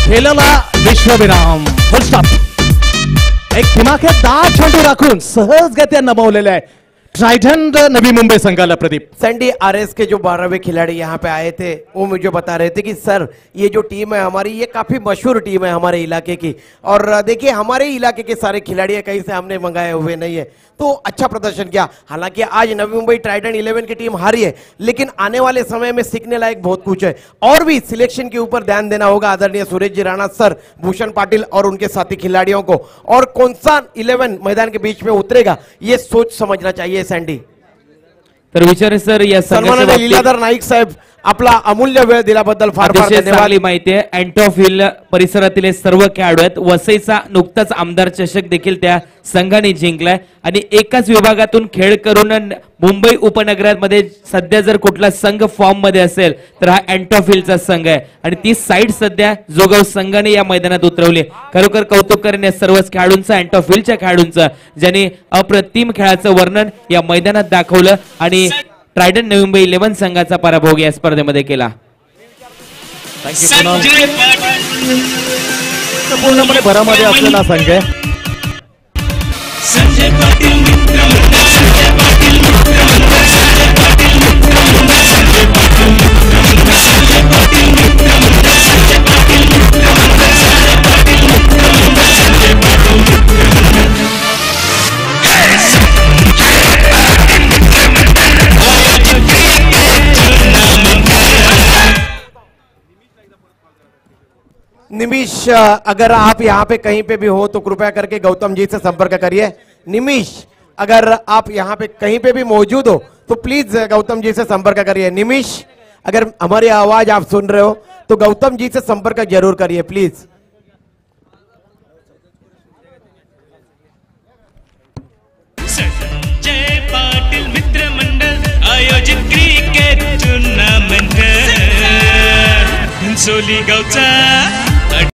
खेळला विश्वविराम फुल स्टॉप एक धमाकेदार चेंडू राखून सहजगत्या नमवलेला आहे ट्राइडेंट नवी मुंबई संघाला प्रदीप सैंडी आरएस के जो 12वें खिलाड़ी यहाँ पे आए थे वो मुझे बता रहे थे कि सर ये जो टीम है हमारी ये काफी मशहूर टीम है हमारे इलाके की और देखिए हमारे इलाके के सारे खिलाड़ी कहीं से हमने मंगाए हुए नहीं है तो अच्छा प्रदर्शन किया हालांकि आज नवी मुंबई ट्राइडेंट 11 की टीम हारी है लेकिन आने वाले समय में सीखने लायक बहुत कुछ है और भी सिलेक्शन के ऊपर ध्यान देना होगा आदरणीय सुरेश जी राणा सर भूषण पाटिल और उनके साथी खिलाड़ियों को और कौन सा 11 मैदान के बीच में उतरेगा ये सोच समझना चाहिए सैंडी तर विचारे सर या संघाच्या सन्माननीय बाबतीत लीलाधर नाईक साहेब आपला अमूल्य वेळ दिल्याबद्दल फार फार अतिशय धन्यवाद चांगली माहिती आहे अँटॉफिल परिसरातील हे सर्व खेळाडू आहेत वसईचा नुकताच आमदार चषक देखील त्या संघाने जिंकलाय आणि एकाच विभागातून खेळ करून मुंबई उपनगरामध्ये सध्या जर कुठला संघ फॉर्म मध्ये असेल तर हा अँटॉफिलचा संघ आहे आणि ती साईड सध्या जोगाव संघाने या मैदानात उतरवली खरोखर कौतुक करेन या सर्वच खेळाडूंचं अँटॉफिलच्या खेळाडूंचं ज्यांनी अप्रतिम खेळाचं वर्णन या मैदानात दाखवलं आणि ट्रायडंट नवी मुंबई 11 संघाचा पराभव या स्पर्धेमध्ये केला संजय पाटील पूर्णपणे भरामध्ये असलेला संघ आहे संजय पाटील मित्र मंडळ संजय पाटील मित्र मंडळ संजय पाटील मित्र मंडळ संजय पाटील मित्र मंडळ संजय पाटील मित्र मंडळ संजय पाटील मित्र मंडळ संजय पाटील मित्र मंडळ संजय पाटील मित्र मंडळ निमिष अगर आप यहाँ पे कहीं पे भी हो तो कृपया करके गौतम जी से संपर्क करिए निमिष अगर आप यहाँ पे कहीं पे भी मौजूद हो तो प्लीज गौतम जी से संपर्क करिए निमिष अगर हमारी आवाज आप सुन रहे हो तो गौतम जी से संपर्क जरूर करिए प्लीज संजय पाटील मित्र मंडळ आयोजित क्रिकेट टूर्नामेंट घनसोली गावचा